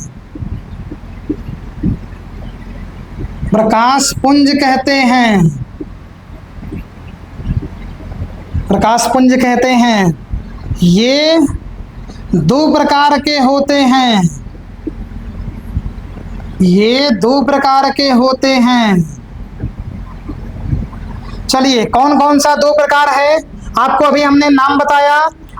प्रकाश पुंज कहते हैं। प्रकाश पुंज कहते हैं। ये दो प्रकार के होते हैं, ये दो प्रकार के होते हैं। चलिए कौन कौन सा दो प्रकार है, आपको अभी हमने नाम बताया,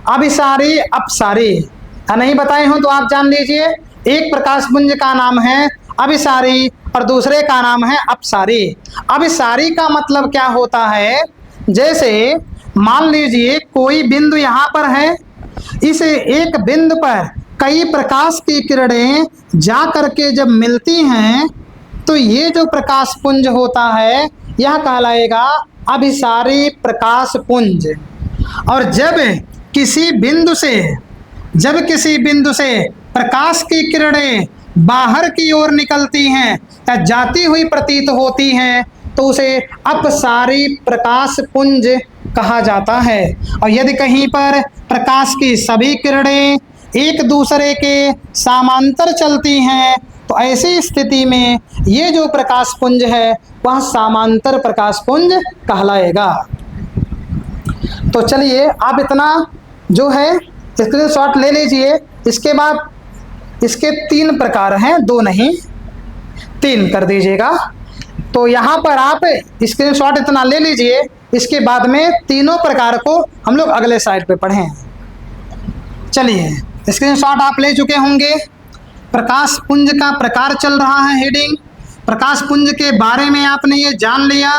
अभिसारी अपसारी। नहीं बताए हो तो आप जान लीजिए। एक प्रकाश पुंज का नाम है अभिसारी और दूसरे का नाम है अपसारी। अभिसारी का मतलब क्या होता है, जैसे मान लीजिए कोई बिंदु यहाँ पर है, इस एक बिंदु पर कई प्रकाश की किरणें जा करके जब मिलती हैं तो ये जो प्रकाश पुंज होता है यह कहलाएगा अभिसारी प्रकाश पुंज। और जब किसी बिंदु से प्रकाश की किरणें बाहर की ओर निकलती हैं या जाती हुई प्रतीत होती हैं तो उसे अपसारी प्रकाश पुंज कहा जाता है। और यदि कहीं पर प्रकाश की सभी किरणें एक दूसरे के समांतर चलती हैं तो ऐसी स्थिति में ये जो प्रकाश पुंज है वह समांतर प्रकाश पुंज कहलाएगा। तो चलिए आप इतना जो है स्क्रीनशॉट ले लीजिए। इसके बाद इसके तीन प्रकार हैं, दो नहीं तीन कर दीजिएगा। तो यहाँ पर आप स्क्रीनशॉट इतना ले लीजिए, इसके बाद में तीनों प्रकार को हम लोग अगले साइड पे पढ़ें। चलिए स्क्रीनशॉट आप ले चुके होंगे। प्रकाश पुंज का प्रकार चल रहा है हेडिंग। प्रकाश पुंज के बारे में आपने ये जान लिया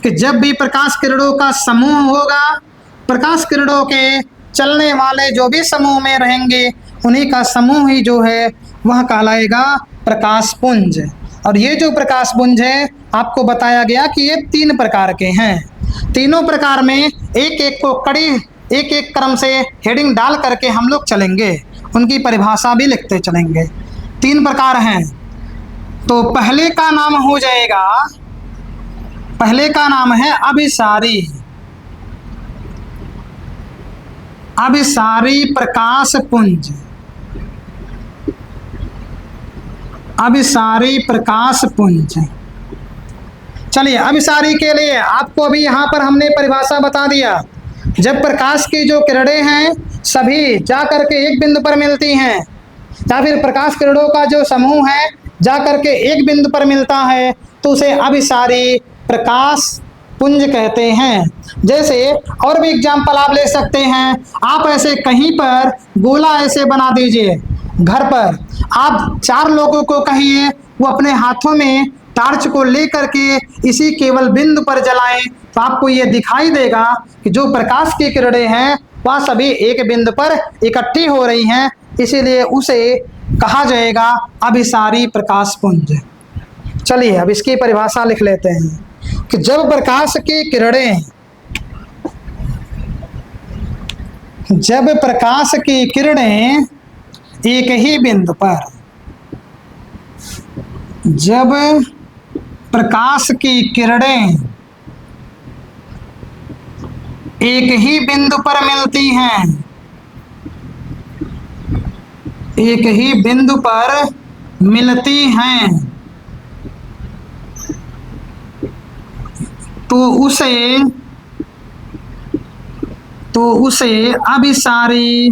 कि जब भी प्रकाश किरणों का समूह होगा, प्रकाश किरणों के चलने वाले जो भी समूह में रहेंगे उन्हीं का समूह ही जो है वह कहलाएगा प्रकाश पुंज। और ये जो प्रकाश पुंज है आपको बताया गया कि ये तीन प्रकार के हैं। तीनों प्रकार में एक एक को कड़ी एक एक क्रम से हेडिंग डाल करके हम लोग चलेंगे, उनकी परिभाषा भी लिखते चलेंगे। तीन प्रकार हैं। तो पहले का नाम हो जाएगा, पहले का नाम है अभिसारी, अभिसारी प्रकाश पुंज, अभिसारी प्रकाश पुंज। चलिए अभिसारी के लिए आपको अभी यहाँ पर हमने परिभाषा बता दिया। जब प्रकाश की जो किरणें हैं सभी जा करके एक बिंदु पर मिलती हैं या फिर प्रकाश किरणों का जो समूह है जा करके एक बिंदु पर मिलता है तो उसे अभिसारी प्रकाश पुंज कहते हैं। जैसे और भी एग्जाम्पल आप ले सकते हैं। आप ऐसे कहीं पर गोला ऐसे बना दीजिए, घर पर आप चार लोगों को कहिए वो अपने हाथों में टार्च को लेकर के इसी केवल बिंदु पर जलाएं तो आपको ये दिखाई देगा कि जो प्रकाश की किरणें हैं वह सभी एक बिंदु पर इकट्ठी हो रही हैं, इसीलिए उसे कहा जाएगा अभिसारी प्रकाश पुंज। चलिए अब इसकी परिभाषा लिख लेते हैं कि जब प्रकाश की किरणें, जब प्रकाश की किरणें एक ही बिंदु पर, जब प्रकाश की किरणें एक ही बिंदु पर मिलती हैं, एक ही बिंदु पर मिलती हैं तो उसे अभिसारी,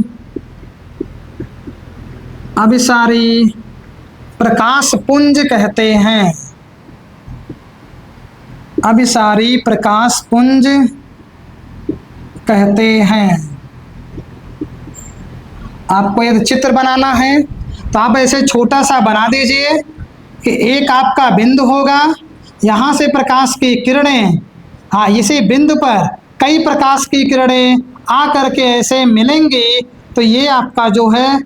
अभिसारी प्रकाश पुंज कहते हैं, अभिसारी प्रकाश पुंज कहते हैं। आपको यदि चित्र बनाना है तो आप ऐसे छोटा सा बना दीजिए कि एक आपका बिंदु होगा, यहाँ से प्रकाश की किरणें, हाँ इसी बिंदु पर कई प्रकाश की किरणें आ करके ऐसे मिलेंगी तो ये आपका जो है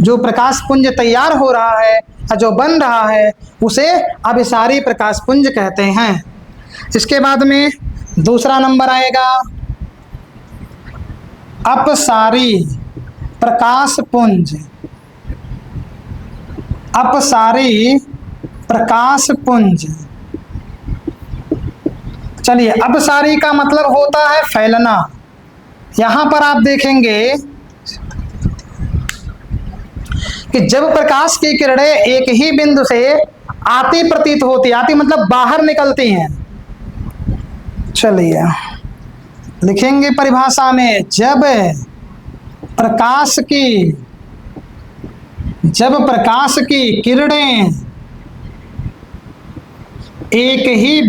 जो प्रकाश पुंज तैयार हो रहा है या जो बन रहा है उसे अभिसारी प्रकाश पुंज कहते हैं। इसके बाद में दूसरा नंबर आएगा अपसारी प्रकाश पुंज, अपसारी प्रकाश पुंज। चलिए अपसारी का मतलब होता है फैलना। यहाँ पर आप देखेंगे कि जब प्रकाश की किरणें एक ही बिंदु से आती प्रतीत होती, आती मतलब बाहर निकलती हैं। चलिए लिखेंगे परिभाषा में, जब प्रकाश की किरणें एक ही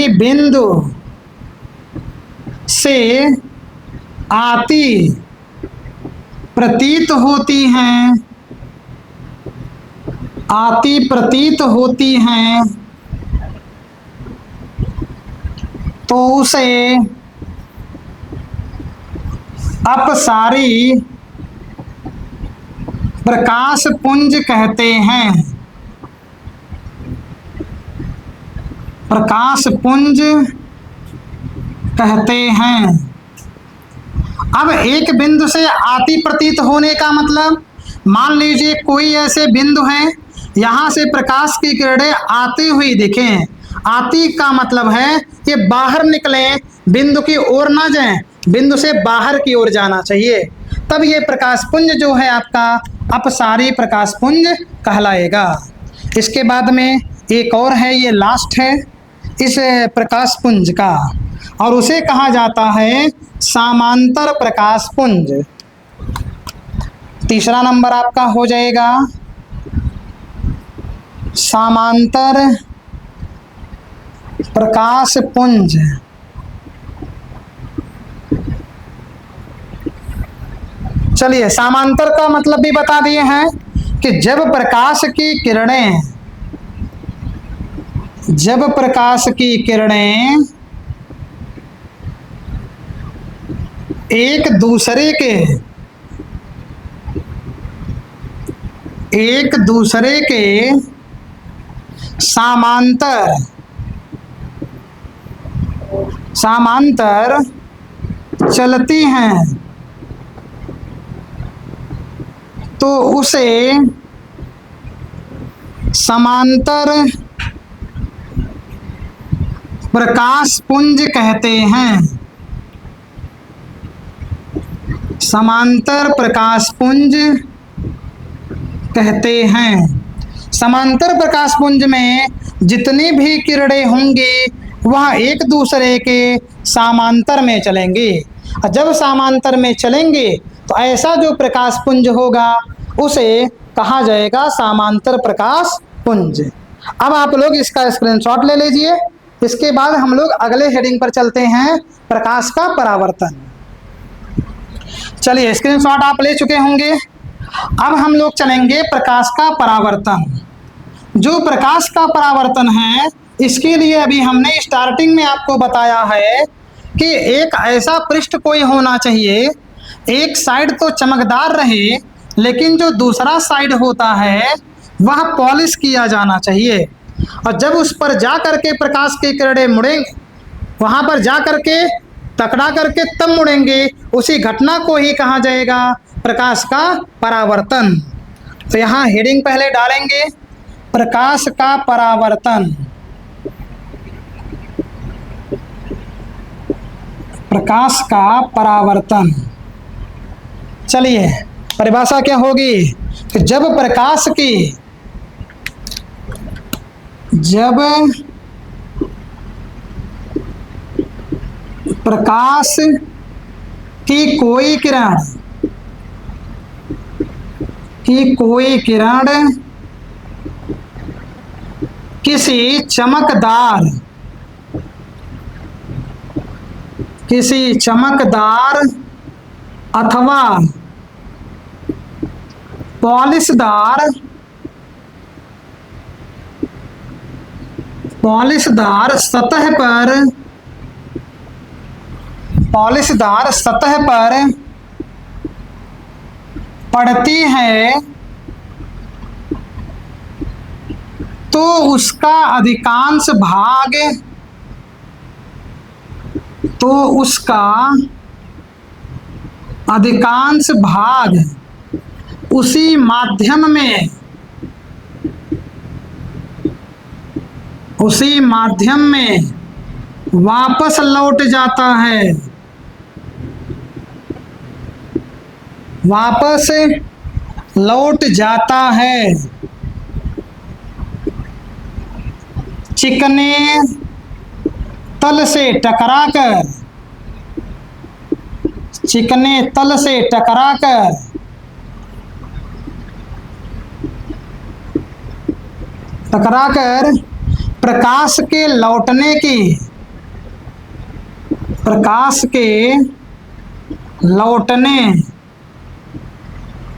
बिंदु से आती प्रतीत होती हैं तो उसे अपसारी प्रकाश पुंज कहते हैं। प्रकाश पुंज कहते हैं। अब एक बिंदु से आती प्रतीत होने का मतलब, मान लीजिए कोई ऐसे बिंदु है, यहां से प्रकाश की किरणें आती हुई दिखें। आती का मतलब है ये बाहर निकले, बिंदु की ओर ना जाएं, बिंदु से बाहर की ओर जाना चाहिए, तब ये प्रकाश पुंज जो है आपका अपसारी प्रकाश पुंज कहलाएगा। इसके बाद में एक और है, ये लास्ट है इस प्रकाश पुंज का, और उसे कहा जाता है समांतर प्रकाश पुंज। तीसरा नंबर आपका हो जाएगा समांतर प्रकाश पुंज। चलिए, समांतर का मतलब भी बता दिए हैं कि जब प्रकाश की किरणें एक दूसरे के समांतर चलती हैं तो उसे समांतर प्रकाश पुंज कहते हैं। समांतर प्रकाश पुंज कहते हैं। समांतर प्रकाश पुंज में जितनी भी किरणें होंगी वह एक दूसरे के समांतर में चलेंगे, और जब समांतर में चलेंगे तो ऐसा जो प्रकाश पुंज होगा उसे कहा जाएगा समांतर प्रकाश पुंज। अब आप लोग इसका स्क्रीनशॉट ले लीजिए। इसके बाद हम लोग अगले हेडिंग पर चलते हैं, प्रकाश का परावर्तन। चलिए, स्क्रीनशॉट आप ले चुके होंगे। अब हम लोग चलेंगे प्रकाश का परावर्तन। जो प्रकाश का परावर्तन है, इसके लिए अभी हमने स्टार्टिंग में आपको बताया है कि एक ऐसा पृष्ठ कोई होना चाहिए, एक साइड तो चमकदार रहे लेकिन जो दूसरा साइड होता है वह पॉलिश किया जाना चाहिए, और जब उस पर जा करके प्रकाश की किरणें मुड़ेंगे, वहां पर जा करके तकड़ा करके तब मुड़ेंगे, उसी घटना को ही कहा जाएगा प्रकाश का परावर्तन। तो यहाँ हेडिंग पहले डालेंगे, प्रकाश का परावर्तन। प्रकाश का परावर्तन। चलिए, परिभाषा क्या होगी कि जब प्रकाश की कोई किरण किसी चमकदार अथवा पॉलिशदार सतह पर पड़ती है तो उसका अधिकांश भाग उसी माध्यम में वापस लौट जाता है। चिकने तल से टकराकर, चिकने तल से टकराकर प्रकाश के लौटने की, प्रकाश के लौटने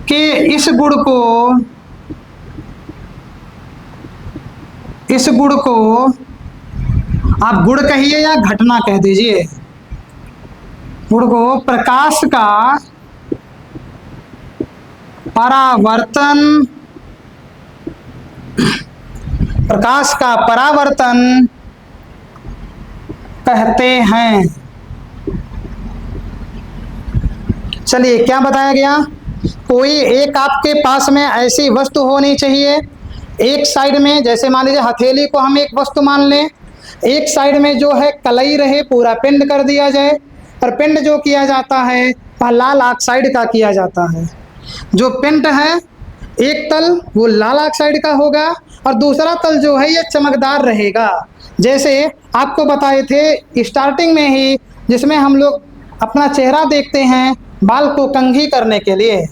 के इस गुण को आप गुण कहिए या घटना कह दीजिए, गुण को प्रकाश का परावर्तन, प्रकाश का परावर्तन कहते हैं। चलिए क्या बताया गया, कोई एक आपके पास में ऐसी वस्तु होनी चाहिए, एक साइड में जैसे मान लीजिए हथेली को हम एक वस्तु मान लें, एक साइड में जो है कलई रहे, पूरा पिंड कर दिया जाए, और पिंड जो किया जाता है वह लाल ऑक्साइड का किया जाता है। जो पिंड है एक तल वो लाल ऑक्साइड का होगा और दूसरा तल जो है ये चमकदार रहेगा। जैसे आपको बताए थे स्टार्टिंग में ही, जिसमें हम लोग अपना चेहरा देखते हैं बाल को कंघी करने के लिए,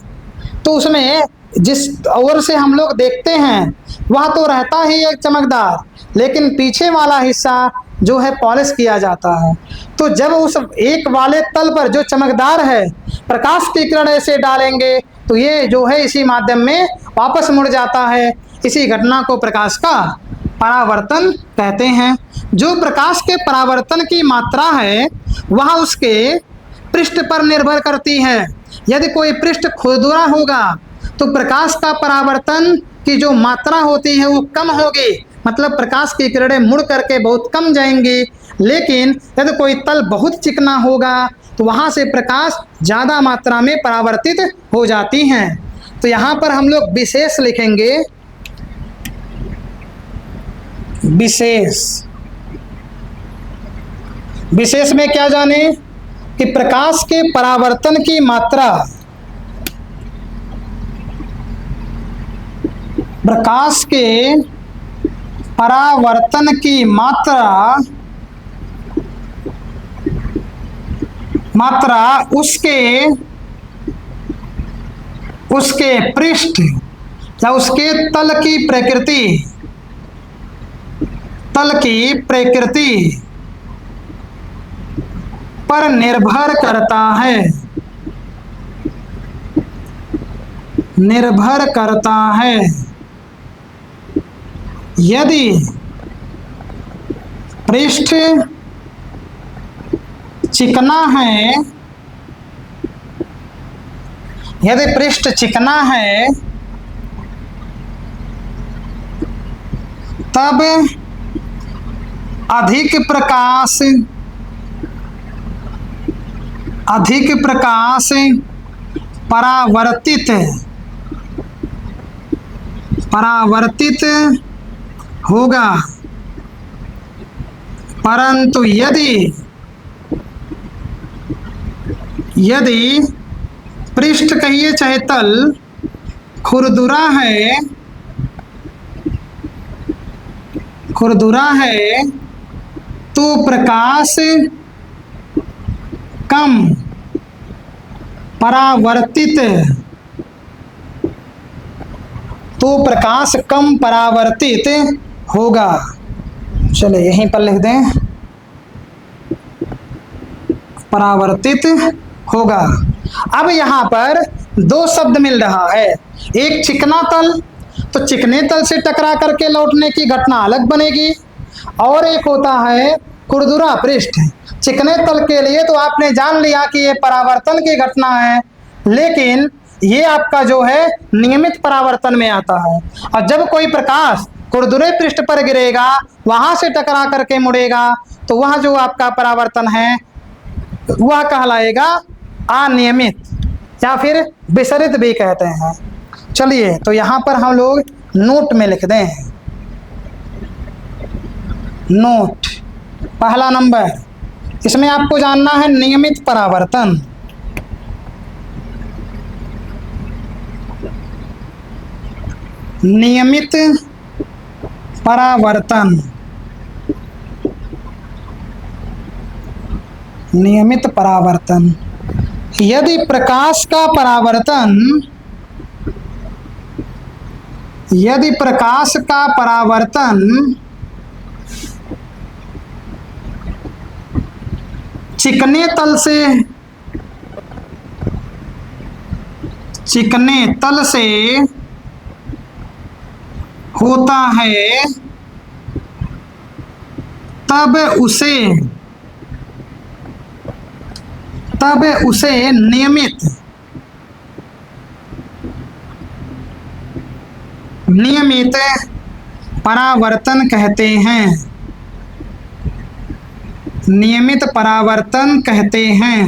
तो उसमें जिस ओर से हम लोग देखते हैं वह तो रहता ही एक चमकदार, लेकिन पीछे वाला हिस्सा जो है पॉलिश किया जाता है। तो जब उस एक वाले तल पर जो चमकदार है प्रकाश की किरण ऐसे डालेंगे तो ये जो है इसी माध्यम में वापस मुड़ जाता है। इसी घटना को प्रकाश का परावर्तन कहते हैं। जो प्रकाश के परावर्तन की मात्रा है वह उसके पृष्ठ पर निर्भर करती है। यदि कोई पृष्ठ खुरदुरा होगा तो प्रकाश का परावर्तन की जो मात्रा होती है वो कम होगी, मतलब प्रकाश की किरणें मुड़ करके बहुत कम जाएंगी। लेकिन यदि कोई तल बहुत चिकना होगा तो वहाँ से प्रकाश ज़्यादा मात्रा में परावर्तित हो जाती हैं। तो यहाँ पर हम लोग विशेष लिखेंगे, विशेष। विशेष में क्या जाने कि प्रकाश के परावर्तन की मात्रा, प्रकाश के परावर्तन की मात्रा उसके पृष्ठ या उसके तल की प्रकृति पर निर्भर करता है, निर्भर करता है। यदि पृष्ठ चिकना है, यदि पृष्ठ चिकना है तब अधिक प्रकाश परावर्तित होगा। परंतु यदि पृष्ठ कहिए चाहे तल खुरदुरा है तो प्रकाश कम परावर्तित होगा। चलो यहीं पर लिख दें, परावर्तित होगा। अब यहाँ पर दो शब्द मिल रहा है, एक चिकना तल, तो चिकने तल से टकरा करके लौटने की घटना अलग बनेगी, और एक होता है खुरदुरा पृष्ठ। चिकने तल के लिए तो आपने जान लिया कि ये परावर्तन की घटना है, लेकिन ये आपका जो है नियमित परावर्तन में आता है। और जब कोई प्रकाश खुरदुरे पृष्ठ पर गिरेगा, वहां से टकरा करके मुड़ेगा, तो वह जो आपका परावर्तन है वह कहलाएगा अनियमित या फिर विसरित भी कहते हैं। चलिए तो यहाँ पर हम लोग नोट में लिख दें, नोट पहला नंबर, इसमें आपको जानना है नियमित परावर्तन। नियमित परावर्तन नियमित परावर्तन। यदि प्रकाश का परावर्तन, यदि प्रकाश का परावर्तन चिकने तल से, चिकने तल से होता है, तब उसे नियमित परावर्तन कहते हैं। नियमित परावर्तन कहते हैं।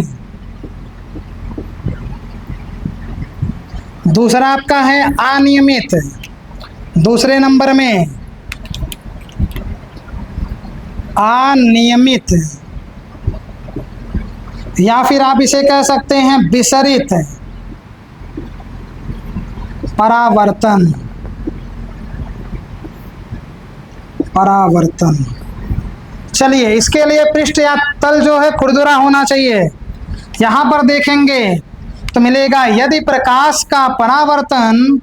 दूसरा आपका है अनियमित, दूसरे नंबर में अनियमित, या फिर आप इसे कह सकते हैं विसरित परावर्तन। परावर्तन, चलिए इसके लिए पृष्ठ या तल जो है खुरदुरा होना चाहिए। यहां पर देखेंगे तो मिलेगा यदि प्रकाश का परावर्तन,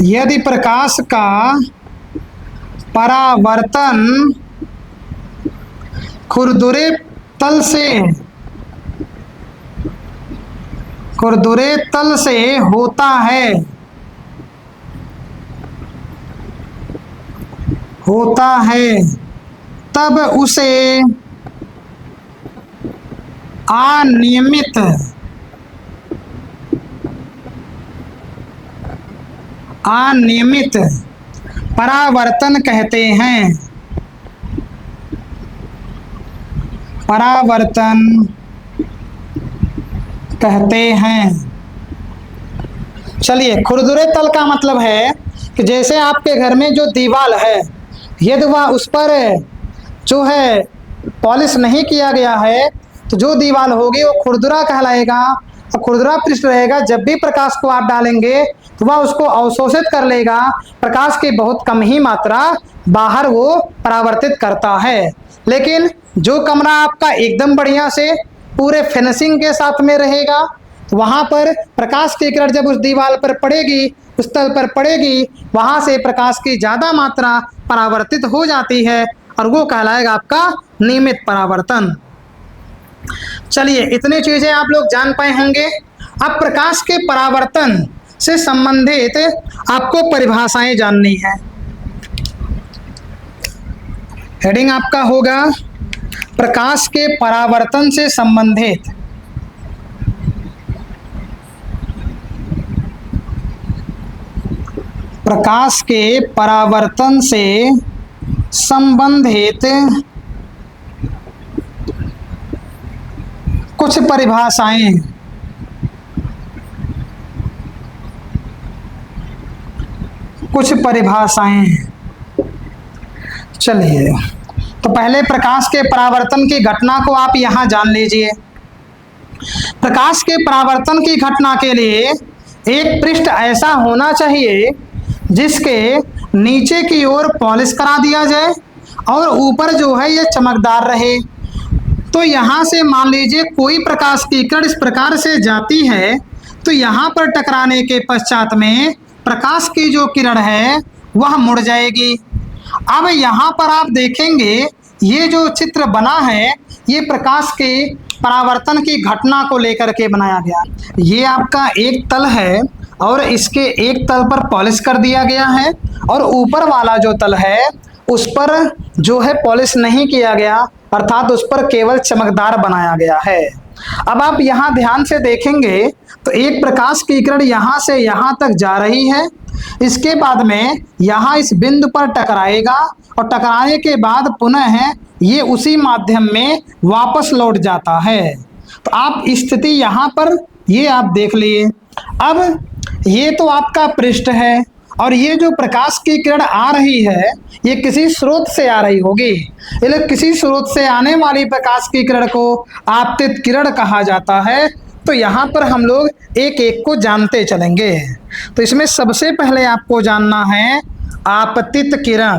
यदि प्रकाश का परावर्तन खुरदुरे तल से होता है, तब उसे अनियमित परावर्तन कहते हैं। परावर्तन कहते हैं। चलिए खुरदुरे तल का मतलब है कि जैसे आपके घर में जो दीवार है, यदि वह उस पर जो है पॉलिश नहीं किया गया है तो जो दीवार होगी वो खुरदुरा कहलाएगा। और खुरदुरा पृष्ठ रहेगा, जब भी प्रकाश को आप डालेंगे तो वह उसको अवशोषित कर लेगा, प्रकाश की बहुत कम ही मात्रा बाहर वो परावर्तित करता है। लेकिन जो कमरा आपका एकदम बढ़िया से पूरे फिनिशिंग के साथ में रहेगा, वहां पर प्रकाश की किरण जब उस दीवार पर पड़ेगी, उस तल पर पड़ेगी, वहां से प्रकाश की ज्यादा मात्रा परावर्तित हो जाती है और वो कहलाएगा आपका नियमित परावर्तन। चलिए इतनी चीजें आप लोग जान पाए होंगे। अब प्रकाश के परावर्तन से संबंधित आपको परिभाषाएं जाननी है। हेडिंग आपका होगा प्रकाश के परावर्तन से संबंधित। प्रकाश के परावर्तन से संबंधित कुछ परिभाषाएं। चलिए तो पहले प्रकाश के परावर्तन की घटना को आप यहां जान लीजिए। प्रकाश के परावर्तन की घटना के लिए एक पृष्ठ ऐसा होना चाहिए जिसके नीचे की ओर पॉलिश करा दिया जाए और ऊपर जो है ये चमकदार रहे। तो यहाँ से मान लीजिए कोई प्रकाश की किरण इस प्रकार से जाती है तो यहाँ पर टकराने के पश्चात में प्रकाश की जो किरण है वह मुड़ जाएगी। अब यहाँ पर आप देखेंगे ये जो चित्र बना है ये प्रकाश के परावर्तन की घटना को लेकर के बनाया गया। ये आपका एक तल है और इसके एक तल पर पॉलिश कर दिया गया है और ऊपर वाला जो तल है उस पर जो है पॉलिश नहीं किया गया, अर्थात उस पर केवल चमकदार बनाया गया है। अब आप यहाँ ध्यान से देखेंगे तो एक प्रकाश की किरण यहाँ से यहाँ तक जा रही है, इसके बाद में यहाँ इस बिंदु पर टकराएगा और टकराने के बाद पुनः ये उसी माध्यम में वापस लौट जाता है। तो आप स्थिति यहाँ पर ये आप देख लिए। अब ये तो आपका पृष्ठ है और ये जो प्रकाश की किरण आ रही है ये किसी स्रोत से आ रही होगी। इसलिए किसी स्रोत से आने वाली प्रकाश की किरण को आपतित किरण कहा जाता है। तो यहाँ पर हम लोग एक एक को जानते चलेंगे। तो इसमें सबसे पहले आपको जानना है आपतित किरण।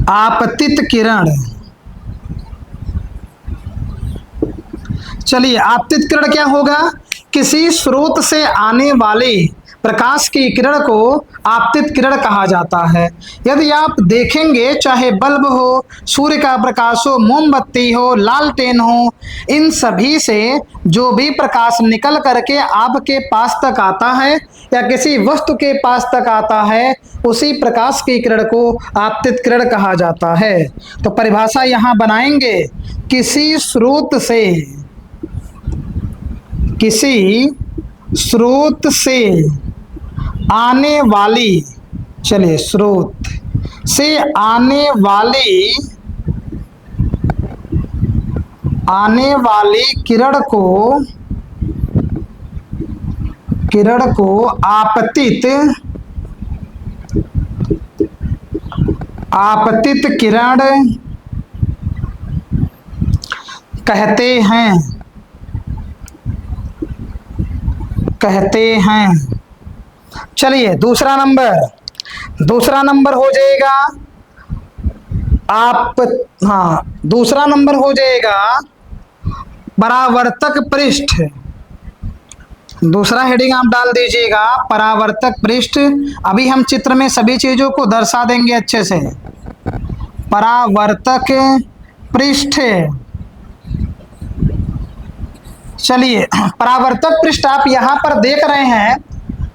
आपतित किरण। चलिए, आपतित किरण क्या होगा? किसी स्रोत से आने वाले प्रकाश की किरण को आपतित किरण कहा जाता है। यदि आप देखेंगे, चाहे बल्ब हो, सूर्य का प्रकाश हो, मोमबत्ती हो, लालटेन हो, इन सभी से जो भी प्रकाश निकल करके आपके पास तक आता है या किसी वस्तु के पास तक आता है, उसी प्रकाश की किरण को आपतित किरण कहा जाता है। तो परिभाषा यहां बनाएंगे, किसी स्रोत से, किसी स्रोत से आने वाली, चलिए, स्रोत से आने वाली किरण को आपतित किरण कहते हैं। चलिए, दूसरा नंबर हो जाएगा दूसरा नंबर हो जाएगा परावर्तक पृष्ठ। दूसरा हेडिंग आप डाल दीजिएगा, परावर्तक पृष्ठ। अभी हम चित्र में सभी चीजों को दर्शा देंगे अच्छे से। परावर्तक पृष्ठ। चलिए, परावर्तक पृष्ठ आप यहां पर देख रहे हैं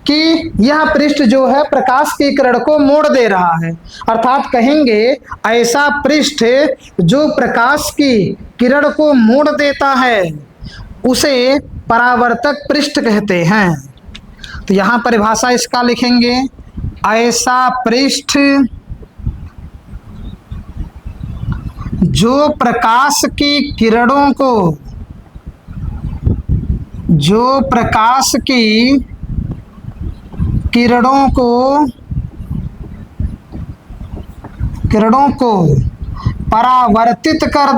कि यह पृष्ठ जो है प्रकाश की किरण को मोड़ दे रहा है, अर्थात कहेंगे ऐसा पृष्ठ जो प्रकाश की किरण को मोड़ देता है उसे परावर्तक पृष्ठ कहते हैं। तो यहां परिभाषा इसका लिखेंगे, ऐसा पृष्ठ जो प्रकाश की किरणों को परावर्तित कर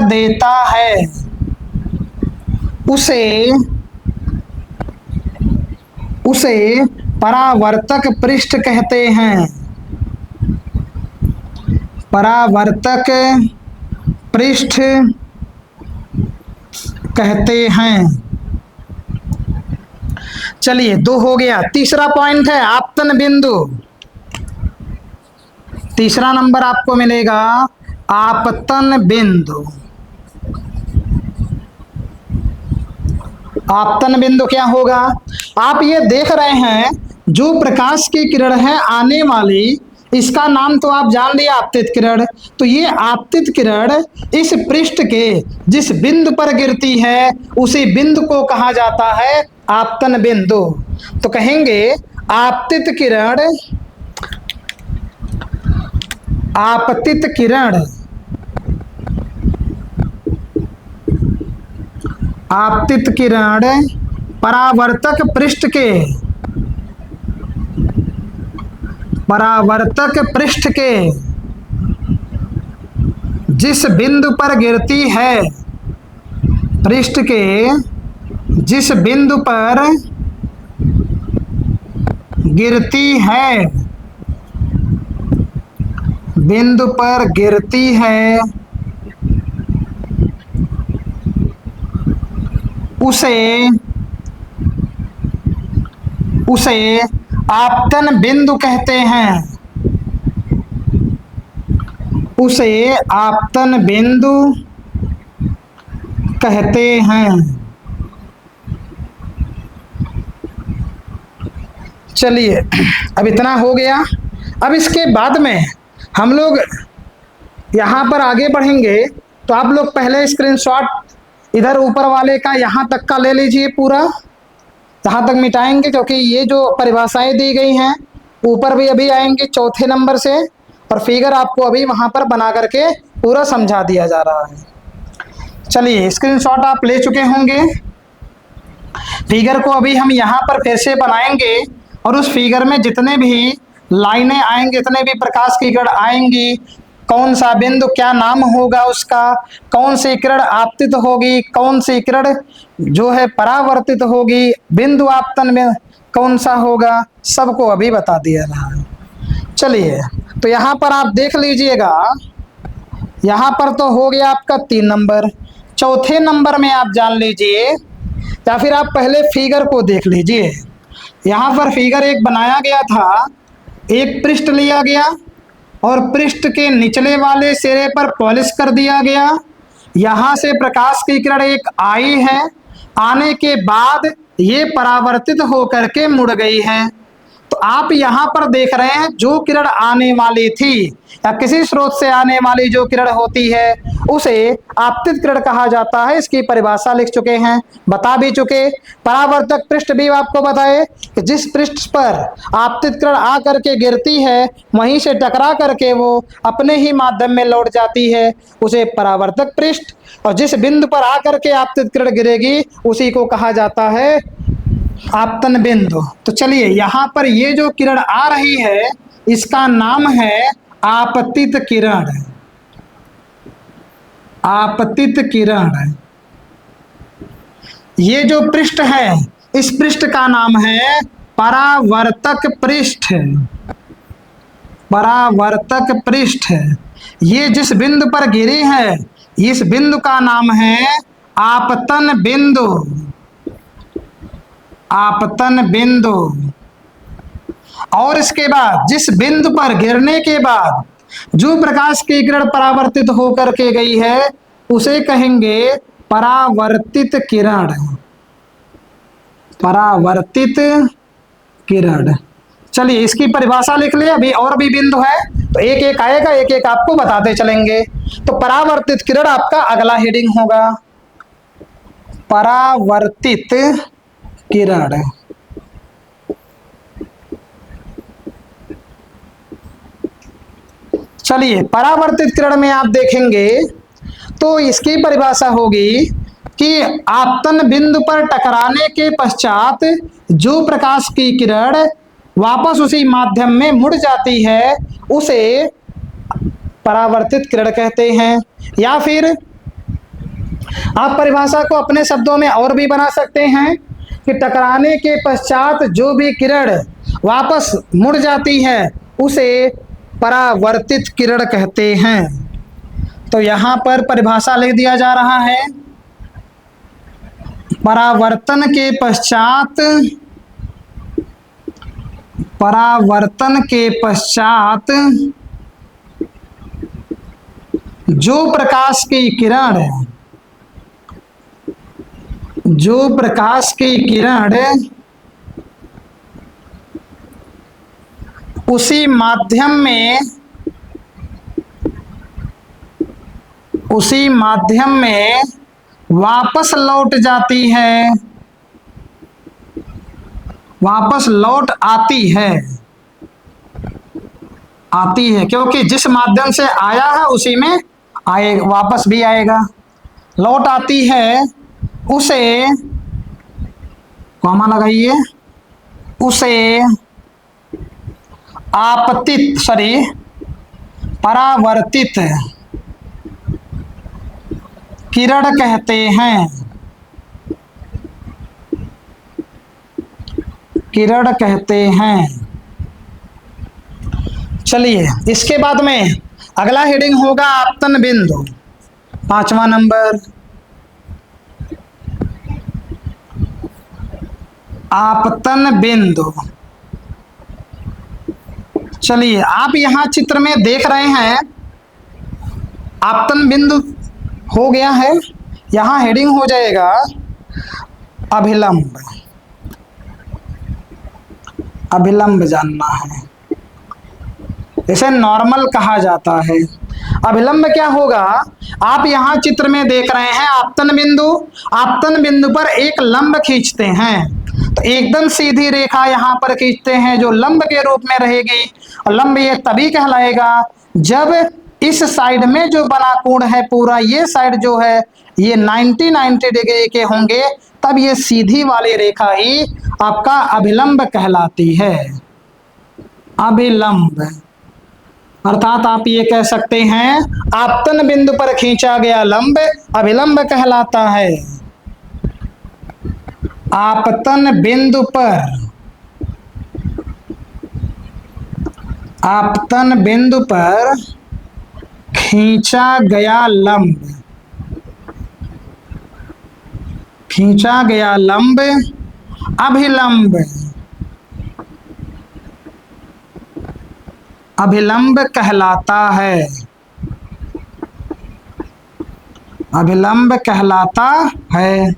देता है, उसे परावर्तक पृष्ठ कहते हैं। परावर्तक पृष्ठ कहते हैं। चलिए, 2 हो गया। तीसरा पॉइंट है आपतन बिंदु। तीसरा नंबर आपको मिलेगा आपतन बिंदु। आपतन बिंदु क्या होगा? आप ये देख रहे हैं, जो प्रकाश की किरण है आने वाली, इसका नाम तो आप जान लिया, आपतित किरण। तो ये आपतित किरण इस पृष्ठ के जिस बिंदु पर गिरती है उसी बिंदु को कहा जाता है आपतन बिंदु। तो कहेंगे आपतित किरण परावर्तक पृष्ठ के जिस बिंदु पर गिरती है, पृष्ठ के जिस बिंदु पर गिरती है, उसे आपतन बिंदु कहते हैं। उसे आपतन बिंदु कहते हैं। चलिए, अब इतना हो गया। अब इसके बाद में हम लोग यहाँ पर आगे बढ़ेंगे, तो आप लोग पहले स्क्रीनशॉट इधर ऊपर वाले का यहाँ तक का ले लीजिए, पूरा यहाँ तक मिटाएंगे, क्योंकि ये जो परिभाषाएं दी गई हैं ऊपर भी अभी आएंगे चौथे नंबर से, और फिगर आपको अभी वहाँ पर बना करके पूरा समझा दिया जा रहा है। चलिए, स्क्रीनशॉट आप ले चुके होंगे। फिगर को अभी हम यहाँ पर फिर से बनाएंगे, और उस फिगर में जितने भी लाइनें आएंगी, जितने भी प्रकाश की किरण आएंगी, कौन सा बिंदु, क्या नाम होगा उसका, कौन सी किरण आपतित होगी, कौन सी किरण जो है परावर्तित होगी, बिंदु आपतन में कौन सा होगा, सबको अभी बता दिया रहा है। चलिए, तो यहाँ पर आप देख लीजिएगा, यहाँ पर तो हो गया आपका 3 नंबर। चौथे नंबर में आप जान लीजिए, या फिर आप पहले फिगर को देख लीजिए। यहाँ पर फिगर एक बनाया गया था, एक पृष्ठ लिया गया और पृष्ठ के निचले वाले सिरे पर पॉलिश कर दिया गया। यहाँ से प्रकाश की किरण एक आई है, आने के बाद ये परावर्तित होकर के मुड़ गई है। तो आप यहाँ पर देख रहे हैं, जो किरण आने वाली थी या किसी स्रोत से आने वाली जो किरण होती है उसे आपतित किरण कहा जाता है। इसकी परिभाषा लिख चुके हैं, बता भी चुके। परावर्तक पृष्ठ भी आपको बताए कि जिस पृष्ठ पर आपतित किरण आ करके गिरती है वहीं से टकरा करके वो अपने ही माध्यम में लौट जाती है, उसे परावर्तक पृष्ठ, और जिस बिंदु पर आकर के आपतित किरण गिरेगी उसी को कहा जाता है आपतन बिंदु। तो चलिए, यहाँ पर ये जो किरण आ रही है इसका नाम है आपतित किरण। आपतित किरण। ये जो पृष्ठ है इस पृष्ठ का नाम है परावर्तक पृष्ठ। परावर्तक पृष्ठ। ये जिस बिंदु पर गिरी है इस बिंदु का नाम है आपतन बिंदु। आपतन बिंदु। और इसके बाद जिस बिंदु पर गिरने के बाद जो प्रकाश की किरण परावर्तित होकर के गई है उसे कहेंगे परावर्तित किरण। परावर्तित किरण। चलिए, इसकी परिभाषा लिख लिया। अभी और भी बिंदु है तो एक एक आएगा, एक एक आपको बताते चलेंगे। तो परावर्तित किरण आपका अगला हेडिंग होगा, परावर्तित किरण। चलिए, परावर्तित किरण में आप देखेंगे तो इसकी परिभाषा होगी कि आपतन बिंदु पर टकराने के पश्चात जो प्रकाश की किरण वापस उसी माध्यम में मुड़ जाती है उसे परावर्तित किरण कहते हैं। या फिर आप परिभाषा को अपने शब्दों में और भी बना सकते हैं कि टकराने के पश्चात जो भी किरण वापस मुड़ जाती है उसे परावर्तित किरण कहते हैं। तो यहाँ पर परिभाषा लिख दिया जा रहा है, परावर्तन के पश्चात, परावर्तन के पश्चात जो प्रकाश की किरण, जो प्रकाश की किरण उसी माध्यम में, उसी माध्यम में वापस लौट जाती है, वापस लौट आती है, आती है, क्योंकि जिस माध्यम से आया है उसी में आए, वापस भी आएगा, लौट आती है, उसे कॉमा लगाइए, उसे आपतित परावर्तित किरण कहते हैं। किरण कहते हैं। चलिए, इसके बाद में अगला हेडिंग होगा आपतन बिंदु, 5वां नंबर। आपतन बिंदु। चलिए, आप यहां चित्र में देख रहे हैं आपतन बिंदु हो गया है, यहां हेडिंग हो जाएगा अभिलंब। अभिलंब जानना है, इसे नॉर्मल कहा जाता है। अभिलंब क्या होगा, आप यहां चित्र में देख रहे हैं आपतन बिंदु, आपतन बिंदु पर एक लंब खींचते हैं तो एकदम सीधी रेखा यहां पर खींचते हैं जो लंब के रूप में रहेगी। और लंब ये तभी कहलाएगा जब इस साइड में जो बना कोण है पूरा ये साइड जो है ये 90 डिग्री के होंगे, तब ये सीधी वाली रेखा ही आपका अभिलंब कहलाती है। अभिलंब। अर्थात आप ये कह सकते हैं आपतन बिंदु पर खींचा गया लंब अभिलंब कहलाता है। आपतन बिंदु पर, आपतन बिंदु पर खींचा गया लंब, खींचा गया लंब अभिलंब, अभिलंब कहलाता है, अभिलंब कहलाता है।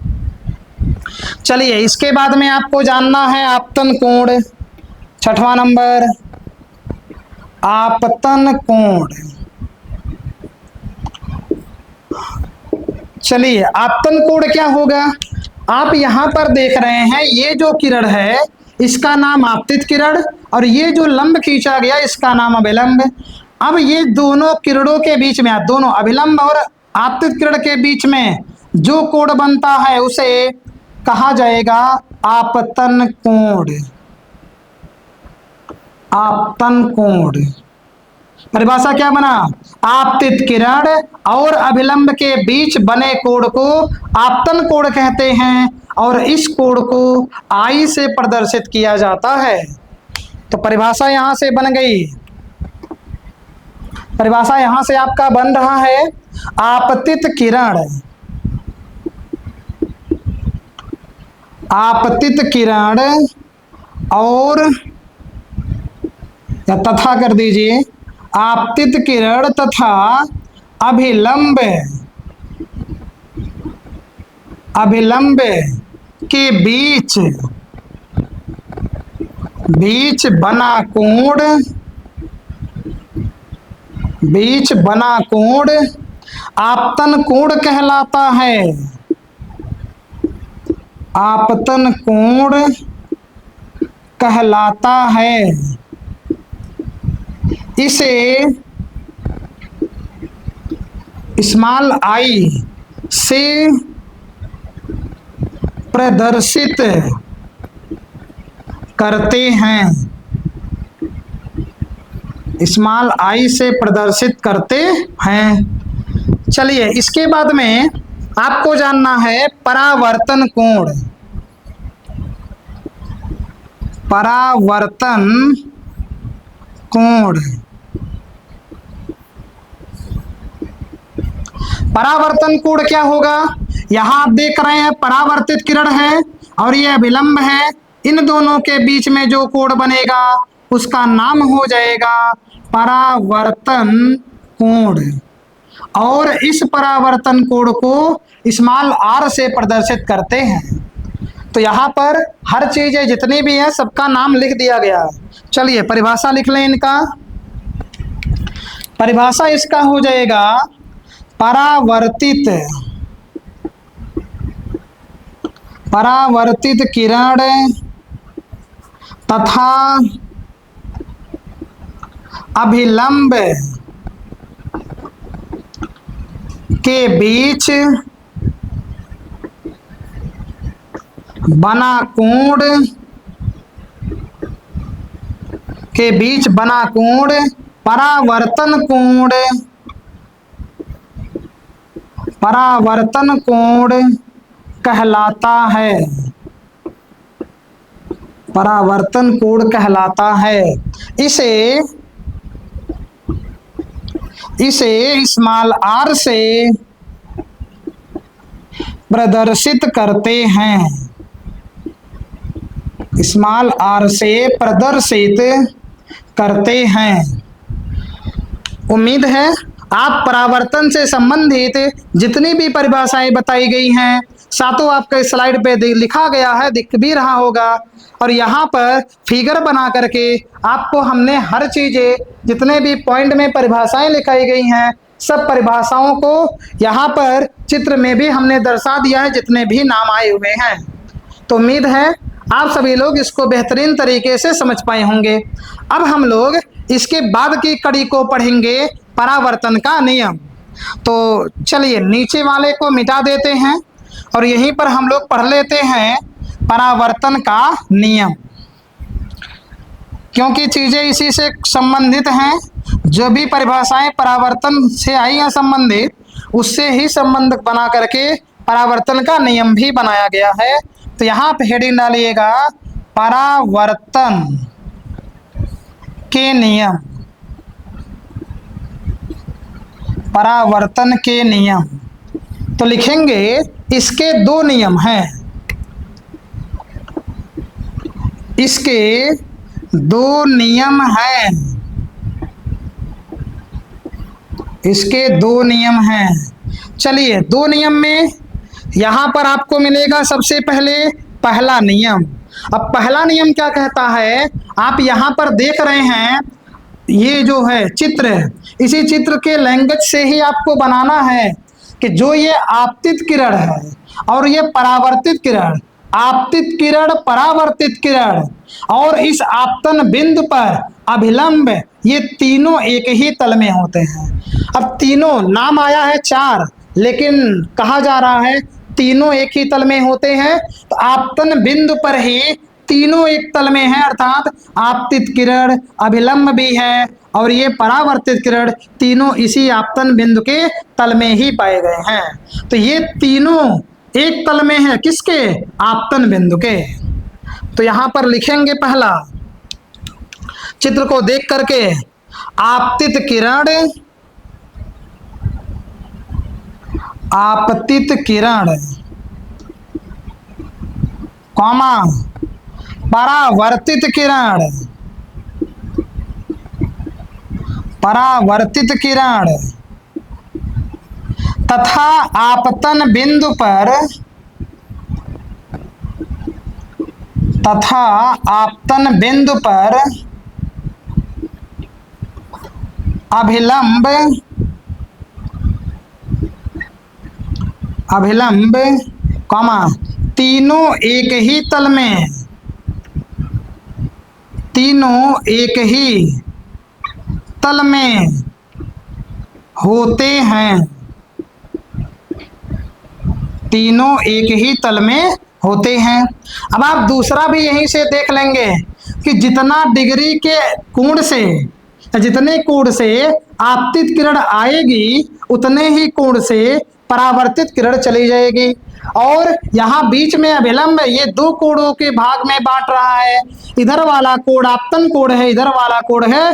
चलिए इसके बाद में आपको जानना है आपतन कोण। छठवां नंबर आपतन कोण। चलिए आपतन कोण क्या होगा? आप यहां पर देख रहे हैं ये जो किरण है इसका नाम आपतित किरण और ये जो लंब खींचा गया इसका नाम अभिलंब। अब ये दोनों किरणों के बीच में, दोनों अभिलंब और आपतित किरण के बीच में जो कोण बनता है उसे कहा जाएगा आपतन कोण। आपतन कोण परिभाषा क्या बना? आपतित किरण और अभिलंब के बीच बने कोण को आपतन कोण कहते हैं और इस कोण को आई से प्रदर्शित किया जाता है। तो परिभाषा यहां से बन गई, परिभाषा यहां से आपका बन रहा है आपतित किरण, आपतित किरण और या तथा कर दीजिए आपतित किरण तथा अभिलंब, अभिलंब के बीच, बीच बना कोण, बीच बना कोण आपतन कोण कहलाता है। आपतन कोण कहलाता है। इसे स्मॉल आई से प्रदर्शित करते हैं, स्मॉल आई से प्रदर्शित करते हैं। चलिए इसके बाद में आपको जानना है परावर्तन कोण। परावर्तन कोण, परावर्तन कोण क्या होगा? यहां आप देख रहे हैं परावर्तित किरण है और यह अभिलंब है, इन दोनों के बीच में जो कोण बनेगा उसका नाम हो जाएगा परावर्तन कोण और इस परावर्तन कोण को स्मॉल आर से प्रदर्शित करते हैं। तो यहाँ पर हर चीज है जितनी भी है सबका नाम लिख दिया गया है। चलिए परिभाषा लिख लें इनका। परिभाषा इसका हो जाएगा परावर्तित, परावर्तित किरण तथा अभिलंब के बीच बना कोण, के बीच बना कोण परावर्तन कोण, परावर्तन कोण कहलाता है। परावर्तन कोण कहलाता है। इसे स्मॉल आर से प्रदर्शित करते हैं, स्मॉल आर से प्रदर्शित करते हैं। उम्मीद है आप परावर्तन से संबंधित जितनी भी परिभाषाएं बताई गई हैं सातों आपके स्लाइड पे लिखा गया है, दिख भी रहा होगा और यहाँ पर फिगर बना करके आपको हमने हर चीजें जितने भी पॉइंट में परिभाषाएं लिखाई गई हैं सब परिभाषाओं को यहाँ पर चित्र में भी हमने दर्शा दिया है जितने भी नाम आए हुए हैं। तो उम्मीद है आप सभी लोग इसको बेहतरीन तरीके से समझ पाए होंगे। अब हम लोग इसके बाद की कड़ी को पढ़ेंगे परावर्तन का नियम। तो चलिए नीचे वाले को मिटा देते हैं और यहीं पर हम लोग पढ़ लेते हैं परावर्तन का नियम, क्योंकि चीजें इसी से संबंधित हैं। जो भी परिभाषाएं परावर्तन से आई हैं संबंधित, उससे ही संबंध बना करके परावर्तन का नियम भी बनाया गया है। तो यहां पे हेडिंग डालिएगा परावर्तन के नियम। परावर्तन के नियम तो लिखेंगे इसके दो नियम हैं। इसके दो नियम हैं। इसके दो नियम हैं। चलिए, दो नियम में यहां पर आपको मिलेगा सबसे पहले पहला नियम। अब पहला नियम क्या कहता है, आप यहां पर देख रहे हैं ये जो है चित्र, इसी चित्र के लैंग्वेज से ही आपको बनाना है कि जो ये आपतित किरण है और ये परावर्तित किरण, आपतित किरण, परावर्तित किरण और इस आपतन बिंदु पर अभिलंब, ये तीनों एक ही तल में होते हैं। अब तीनों नाम आया है चार, लेकिन कहा जा रहा है तीनों एक ही तल में होते हैं। तो आपतन बिंदु पर ही तीनों एक तल में है, अर्थात आपतित किरण, अभिलंब भी है और ये परावर्तित किरण, तीनों इसी आपतन बिंदु के तल में ही पाए गए हैं। तो ये तीनों एक तल में है, किसके? आपतन बिंदु के। तो यहां पर लिखेंगे पहला, चित्र को देख करके, आपतित किरण, आपतित किरण, कॉमा, परावर्तित किरण, परावर्तित किरण तथा आपतन बिंदु पर, तथा आपतन बिंदु पर अभिलंब, अभिलंब, कॉमा, तीनों एक ही तल में, तीनों एक ही तल में होते हैं, तीनों एक ही तल में होते हैं। अब आप दूसरा भी यहीं से देख लेंगे कि जितना डिग्री के कोण से, जितने कोण से आपतित किरण आएगी उतने ही कोण से परावर्तित किरण चली जाएगी। और यहाँ बीच में अभिलंब, ये दो कोणों के भाग में बांट रहा है। इधर वाला कोण आपतन कोण है, इधर वाला कोण है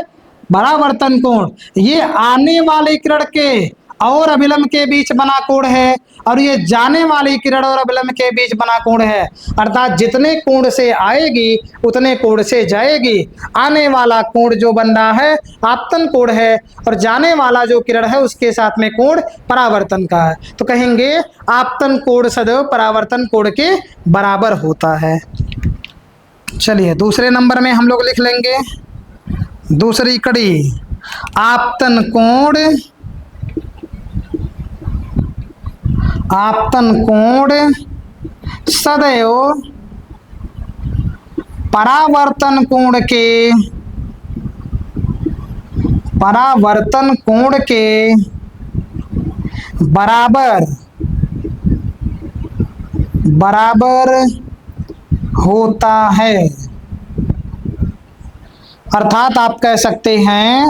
परावर्तन कोण। ये आने वाली किरण के और अभिलंब के बीच बना कोण है और ये जाने वाली किरण और अभिलंब के बीच बना कोण है। अर्थात जितने कोण से आएगी उतने कोण से जाएगी। आने वाला कोण जो बन रहा है आपतन कोण है और जाने वाला जो किरण है उसके साथ में कोण परावर्तन का है। तो कहेंगे आपतन कोण सदैव परावर्तन कोण के बराबर होता है। चलिए, दूसरे नंबर में हम लोग लिख लेंगे दूसरी कड़ी, आपतन कोण, आपतन कोण सदैव परावर्तन कोण के, परावर्तन कोण के बराबर, बराबर होता है। अर्थात आप कह सकते हैं,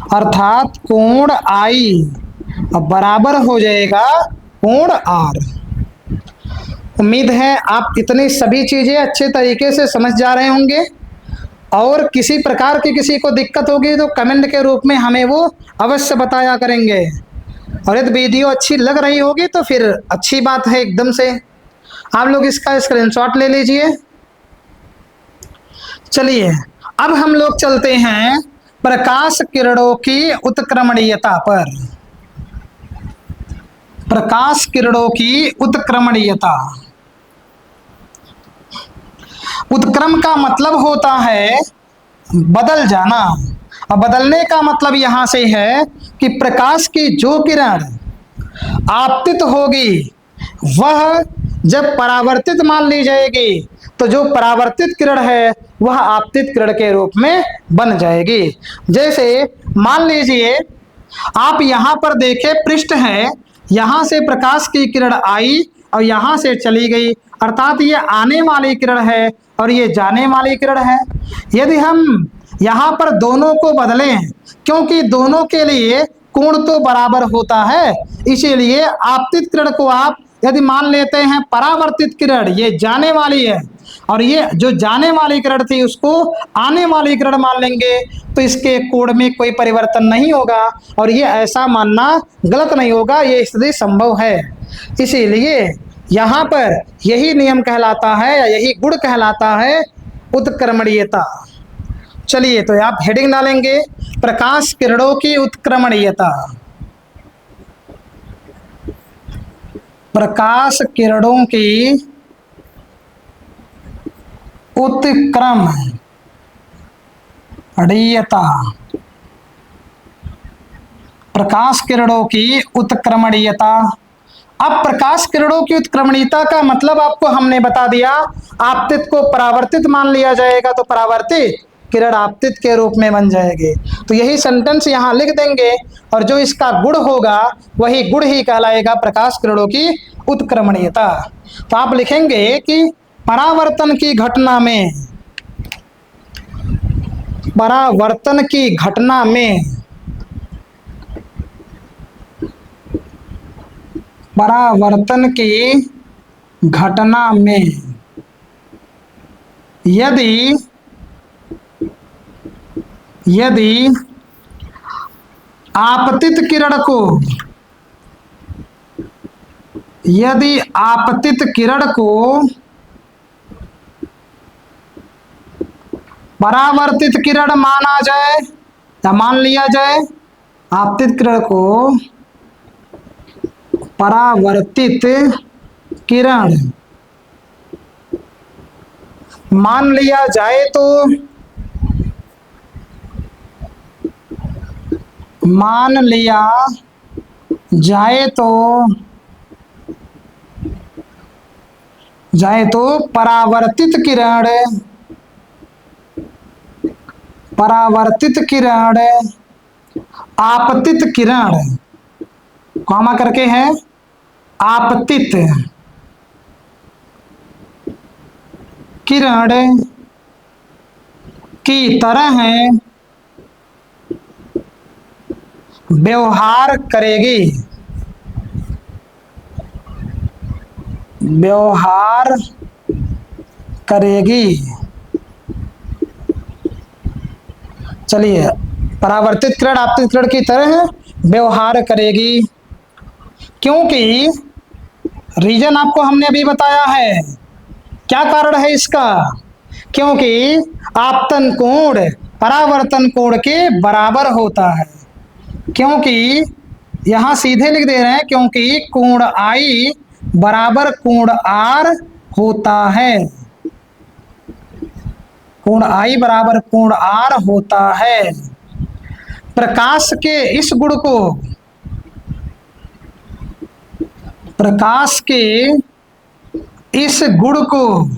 अर्थात कोण आई बराबर हो जाएगा कोण आर। उम्मीद है आप इतनी सभी चीजें अच्छे तरीके से समझ जा रहे होंगे और किसी प्रकार की किसी को दिक्कत होगी तो कमेंट के रूप में हमें वो अवश्य बताया करेंगे। और यदि वीडियो अच्छी लग रही होगी तो फिर अच्छी बात है, एकदम से आप लोग इसका स्क्रीनशॉट ले लीजिए। चलिए, अब हम लोग चलते हैं प्रकाश किरणों की उत्क्रमणीयता पर। प्रकाश किरणों की उत्क्रमणीयता। उत्क्रम का मतलब होता है बदल जाना। अब बदलने का मतलब यहां से है कि प्रकाश की जो किरण आपतित होगी वह जब परावर्तित मान ली जाएगी तो जो परावर्तित किरण है वह आपतित किरण के रूप में बन जाएगी। जैसे मान लीजिए आप यहां पर देखें, पृष्ठ है, यहां से प्रकाश की किरण आई और यहां से चली गई, अर्थात ये आने वाली किरण है और ये जाने वाली किरण है। यदि हम यहाँ पर दोनों को बदलें, क्योंकि दोनों के लिए कोण तो बराबर होता है, इसीलिए आपतित किरण को आप यदि मान लेते हैं परावर्तित किरण, ये जाने वाली है, और ये जो जाने वाली किरण थी उसको आने वाली किरण मान लेंगे, तो इसके कोण में कोई परिवर्तन नहीं होगा, और ये ऐसा मानना गलत नहीं होगा, ये स्थिति संभव है। इसीलिए यहाँ पर यही नियम कहलाता है या यही गुण कहलाता है उत्क्रमणीयता। चलिए, तो आप हेडिंग डालेंगे प्रकाश किरणों की उत्क्रमणीयता। प्रकाश किरणों की उत्क्रमणीयता। प्रकाश किरणों की उत्क्रमणीयता। अब प्रकाश किरणों की उत्क्रमणीयता का मतलब आपको हमने बता दिया, आपतित को परावर्तित मान लिया जाएगा तो परावर्तित किरण आपतित के रूप में बन जाएगी। तो यही सेंटेंस यहाँ लिख देंगे, और जो इसका गुण होगा वही गुण ही कहलाएगा प्रकाश किरणों की उत्क्रमणीयता। तो आप लिखेंगे कि परावर्तन की घटना में, परावर्तन की घटना में, परावर्तन की घटना में यदि आपतित किरण को, यदि आपतित किरण को परावर्तित किरण माना जाए या मान लिया जाए, आपतित किरण को परावर्तित किरण मान लिया जाए तो, मान लिया जाए तो परावर्तित किरण, परावर्तित किरण आपतित किरण, कॉमा करके है, आपतित किरण की तरह व्यवहार करेगी, व्यवहार करेगी। चलिए, परावर्तित किरण आपतित किरण की तरह व्यवहार करेगी, क्योंकि रीजन आपको हमने अभी बताया है। क्या कारण है इसका? क्योंकि आपतन कोण परावर्तन कोण के बराबर होता है। क्योंकि यहां सीधे लिख दे रहे हैं, क्योंकि कोण आई बराबर कोण आर होता है, कोण आई बराबर कोण आर होता है। प्रकाश के इस गुण को, प्रकाश के इस गुण को,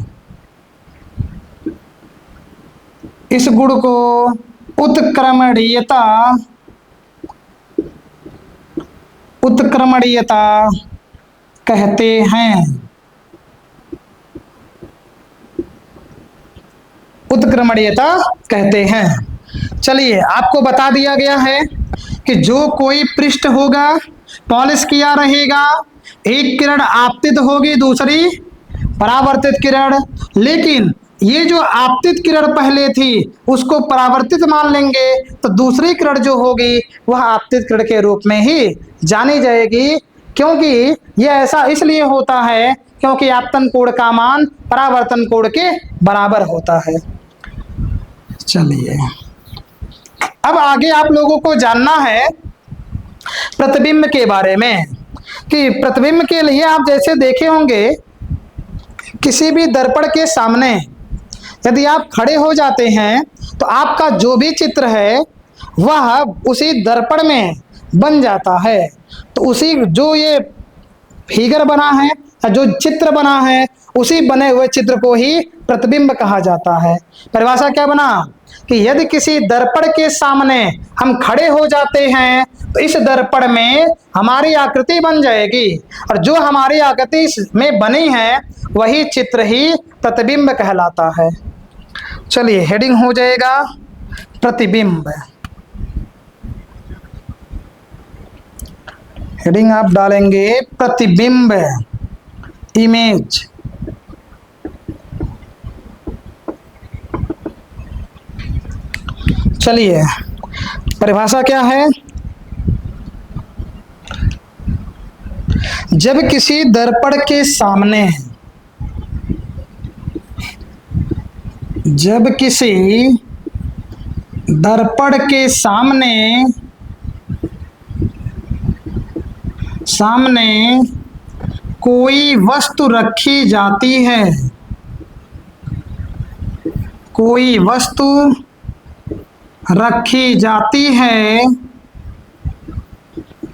इस गुण को उत्क्रमणीयता, उत्क्रमणीयता कहते हैं, उत्क्रमणीयता कहते हैं। चलिए, आपको बता दिया गया है कि जो कोई पृष्ठ होगा पॉलिश किया रहेगा, एक किरण आपतित होगी, दूसरी परावर्तित किरण, लेकिन ये जो आपतित किरण पहले थी उसको परावर्तित मान लेंगे तो दूसरी किरण जो होगी वह आपतित किरण के रूप में ही जानी जाएगी। क्योंकि यह ऐसा इसलिए होता है क्योंकि आपतन कोण का मान परावर्तन कोण के बराबर होता है। चलिए, अब आगे आप लोगों को जानना है प्रतिबिंब के बारे में, कि प्रतिबिंब के लिए आप जैसे देखे होंगे किसी भी दर्पण के सामने यदि आप खड़े हो जाते हैं तो आपका जो भी चित्र है वह उसी दर्पण में बन जाता है। तो उसी जो ये फिगर बना है या जो चित्र बना है उसी बने हुए चित्र को ही प्रतिबिंब कहा जाता है। परिभाषा क्या बना कि यदि किसी दर्पण के सामने हम खड़े हो जाते हैं तो इस दर्पण में हमारी आकृति बन जाएगी, और जो हमारी आकृति में बनी है वही चित्र ही प्रतिबिंब कहलाता है। चलिए हेडिंग हो जाएगा प्रतिबिंब। हेडिंग आप डालेंगे प्रतिबिंब, इमेज। चलिए परिभाषा क्या है? जब किसी दर्पण के सामने, जब किसी दर्पण के सामने कोई वस्तु रखी जाती है, कोई वस्तु रखी जाती है,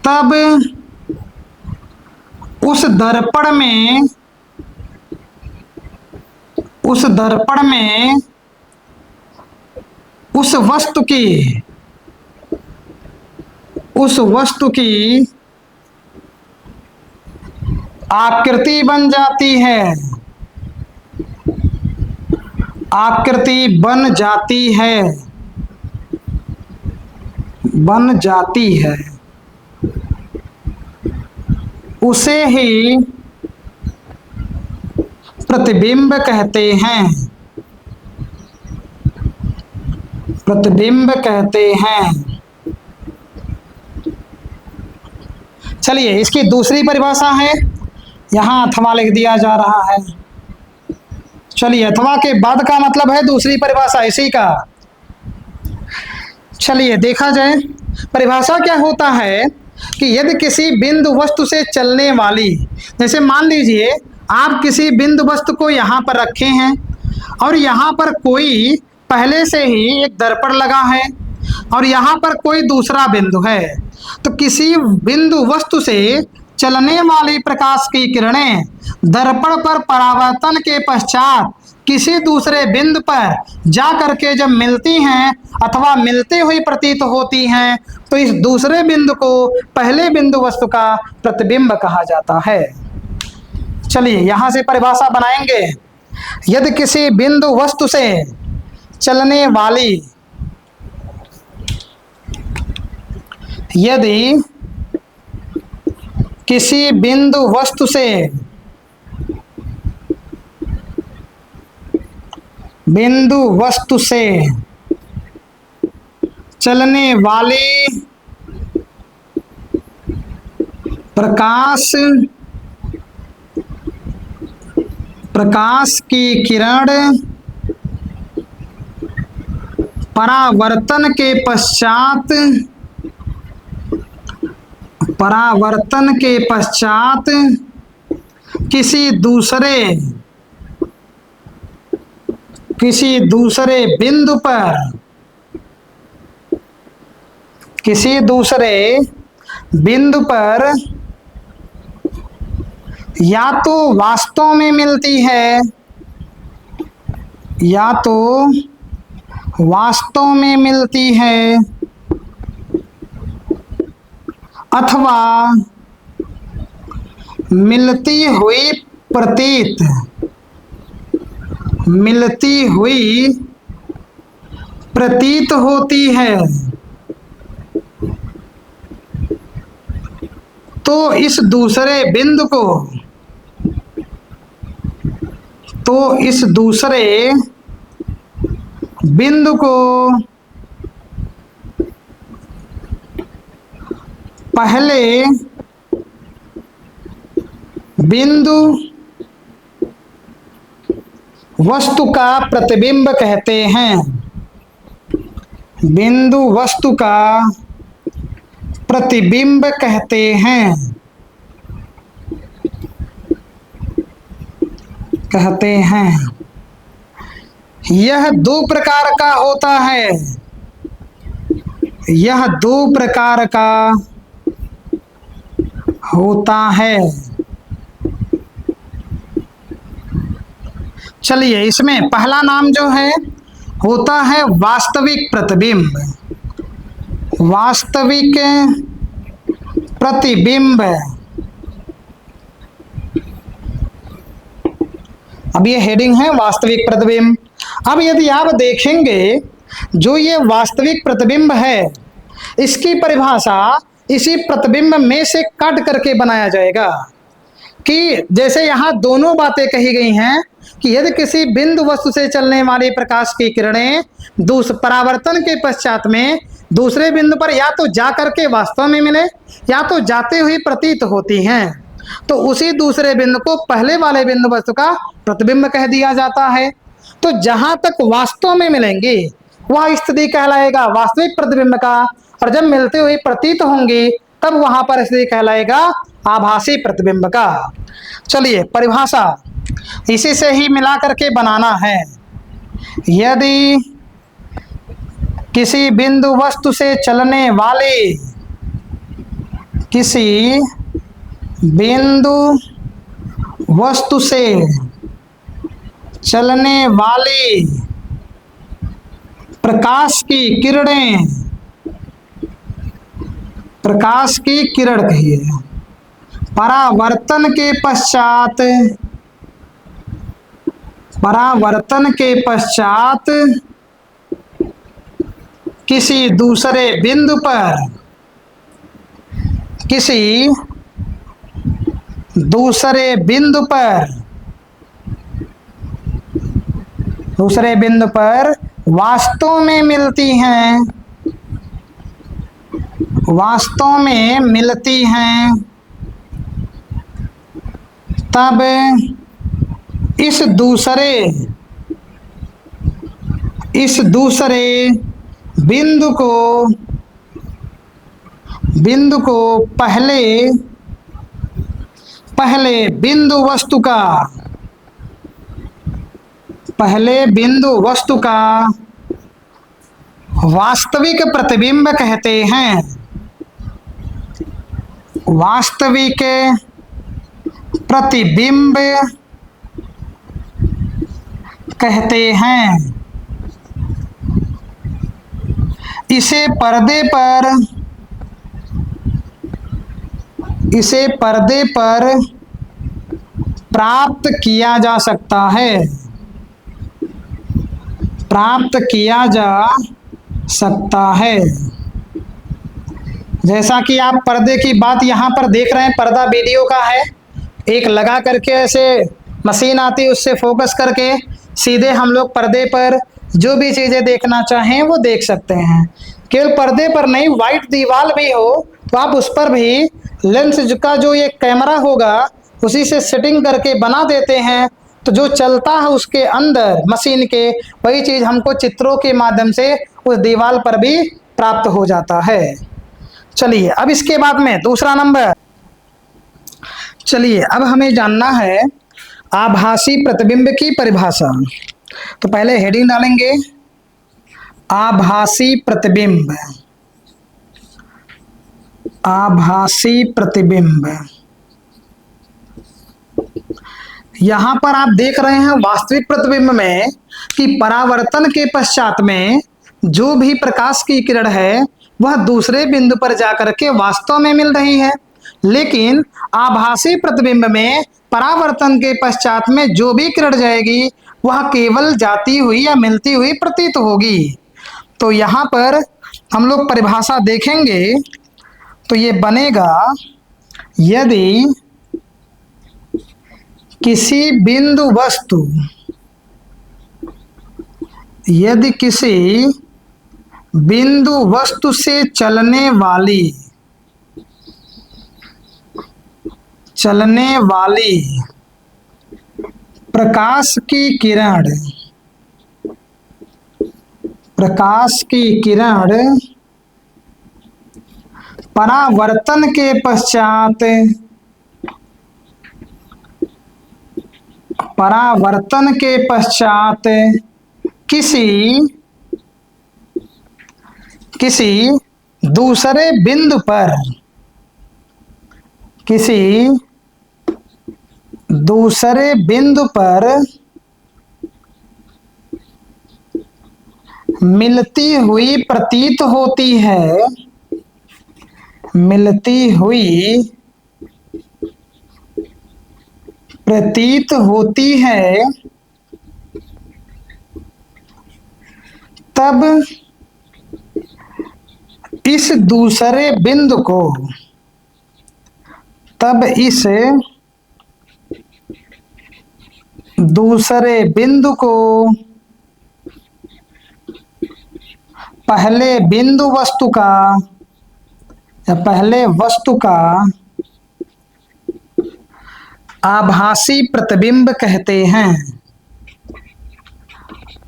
तब उस दर्पण में उस वस्तु की आकृति बन जाती है, आकृति बन जाती है, उसे ही प्रतिबिंब कहते हैं, प्रतिबिंब कहते हैं। चलिए इसकी दूसरी परिभाषा है, यहाँ अथवा लिख दिया जा रहा है। चलिए अथवा के बाद का मतलब है दूसरी परिभाषा इसी का। चलिए देखा जाए परिभाषा क्या होता है कि यदि किसी बिंदु वस्तु से चलने वाली, जैसे मान लीजिए आप किसी बिंदु वस्तु को यहाँ पर रखे हैं और यहाँ पर कोई पहले से ही एक दर्पण लगा है और यहाँ पर कोई दूसरा बिंदु है, तो किसी बिंदु वस्तु से चलने वाली प्रकाश की किरणें दर्पण पर परावर्तन के पश्चात किसी दूसरे बिंदु पर जा करके जब मिलती हैं अथवा मिलती हुई प्रतीत होती हैं, तो इस दूसरे बिंदु को पहले बिंदु वस्तु का प्रतिबिंब कहा जाता है। चलिए यहां से परिभाषा बनाएंगे। यदि किसी बिंदु वस्तु से चलने वाली, यदि किसी बिंदु वस्तु से चलने वाली प्रकाश की किरण परावर्तन के पश्चात किसी दूसरे बिंदु पर या तो वास्तव में मिलती है, या तो वास्तव में मिलती है, अथवा मिलती हुई प्रतीत होती है, तो इस दूसरे बिंदु को पहले बिंदु वस्तु का प्रतिबिंब कहते हैं। बिंदु वस्तु का प्रतिबिंब कहते हैं, यह दो प्रकार का होता है, यह दो प्रकार का होता है। चलिए इसमें पहला नाम जो है होता है वास्तविक प्रतिबिंब, वास्तविक प्रतिबिंब। अब ये हेडिंग है वास्तविक प्रतिबिंब। अब यदि आप देखेंगे जो ये वास्तविक प्रतिबिंब है इसकी परिभाषा इसी प्रतिबिंब में से काट करके बनाया जाएगा कि जैसे यहाँ दोनों बातें कही गई हैं कि यदि किसी बिंदु वस्तु से चलने वाली प्रकाश की किरणें परावर्तन के पश्चात में दूसरे बिंदु पर या तो जा करके वास्तव में मिले या तो जाते हुए प्रतीत होती हैं, तो उसी दूसरे बिंदु को पहले वाले बिंदु वस्तु का प्रतिबिंब कह दिया जाता है। तो जहां तक वास्तव में मिलेंगे वह स्थिति कहलाएगा वास्तविक प्रतिबिंब का, और जब मिलते हुए प्रतीत होंगी तब वहां पर स्थिति कहलाएगा आभासी प्रतिबिंब का। चलिए परिभाषा इसी से ही मिला करके बनाना है। यदि किसी बिंदु वस्तु से चलने वाले किसी बिंदु वस्तु से चलने वाली प्रकाश की किरणें, प्रकाश की किरण कहिए, परावर्तन के पश्चात किसी दूसरे बिंदु पर वास्तव में मिलती हैं, तब इस दूसरे बिंदु को पहले बिंदु वस्तु का वास्तविक प्रतिबिंब कहते हैं। वास्तविक प्रतिबिंब कहते हैं। इसे पर्दे पर प्राप्त किया जा सकता है। जैसा कि आप पर्दे की बात यहाँ पर देख रहे हैं, पर्दा वीडियो का है, एक लगा करके ऐसे मशीन आती है उससे फोकस करके सीधे हम लोग पर्दे पर जो भी चीजें देखना चाहें वो देख सकते हैं। केवल पर्दे पर नहीं, व्हाइट दीवार भी हो तो आप उस पर भी लेंस का जो ये कैमरा होगा उसी से सेटिंग करके बना देते हैं, तो जो चलता है उसके अंदर मशीन के वही चीज हमको चित्रों के माध्यम से उस दीवार पर भी प्राप्त हो जाता है। चलिए अब इसके बाद में दूसरा नंबर, चलिए अब हमें जानना है आभासी प्रतिबिंब की परिभाषा। तो पहले हेडिंग डालेंगे आभासी प्रतिबिंब। आभासी प्रतिबिंब, यहां पर आप देख रहे हैं वास्तविक प्रतिबिंब में कि परावर्तन के पश्चात में जो भी प्रकाश की किरण है वह दूसरे बिंदु पर जाकर के वास्तव में मिल रही है, लेकिन आभासी प्रतिबिंब में परावर्तन के पश्चात में जो भी किरण जाएगी वह केवल जाती हुई या मिलती हुई प्रतीत होगी। तो यहाँ पर हम लोग परिभाषा देखेंगे तो ये बनेगा, यदि किसी बिंदु वस्तु से चलने वाली प्रकाश की किरण परावर्तन के पश्चात किसी दूसरे बिंदु पर मिलती हुई प्रतीत होती है, तब इस दूसरे बिंदु को, तब इस दूसरे बिंदु को पहले बिंदु वस्तु का या पहले वस्तु का आभासी प्रतिबिंब कहते हैं।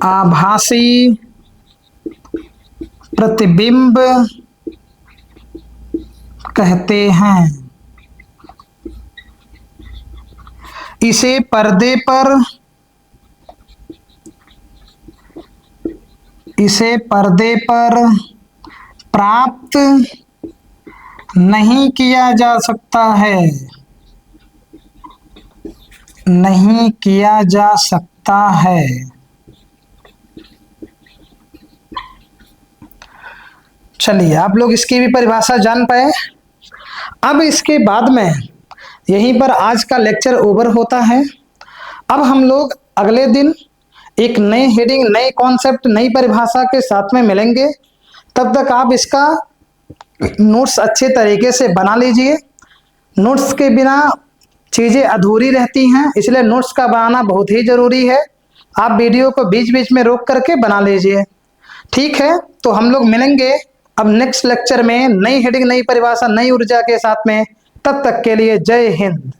आभासी प्रतिबिंब कहते हैं। इसे पर्दे पर प्राप्त नहीं किया जा सकता है, नहीं किया जा सकता है। चलिए, आप लोग इसकी भी परिभाषा जान पाए। अब इसके बाद में यहीं पर आज का लेक्चर ओवर होता है। अब हम लोग अगले दिन एक नई हेडिंग, नई कॉन्सेप्ट, नई परिभाषा के साथ में मिलेंगे। तब तक आप इसका नोट्स अच्छे तरीके से बना लीजिए। नोट्स के बिना चीज़ें अधूरी रहती हैं, इसलिए नोट्स का बनाना बहुत ही ज़रूरी है। आप वीडियो को बीच बीच में रोक करके बना लीजिए। ठीक है, तो हम लोग मिलेंगे अब नेक्स्ट लेक्चर में नई हेडिंग, नई परिभाषा, नई ऊर्जा के साथ में। तब तक के लिए जय हिंद।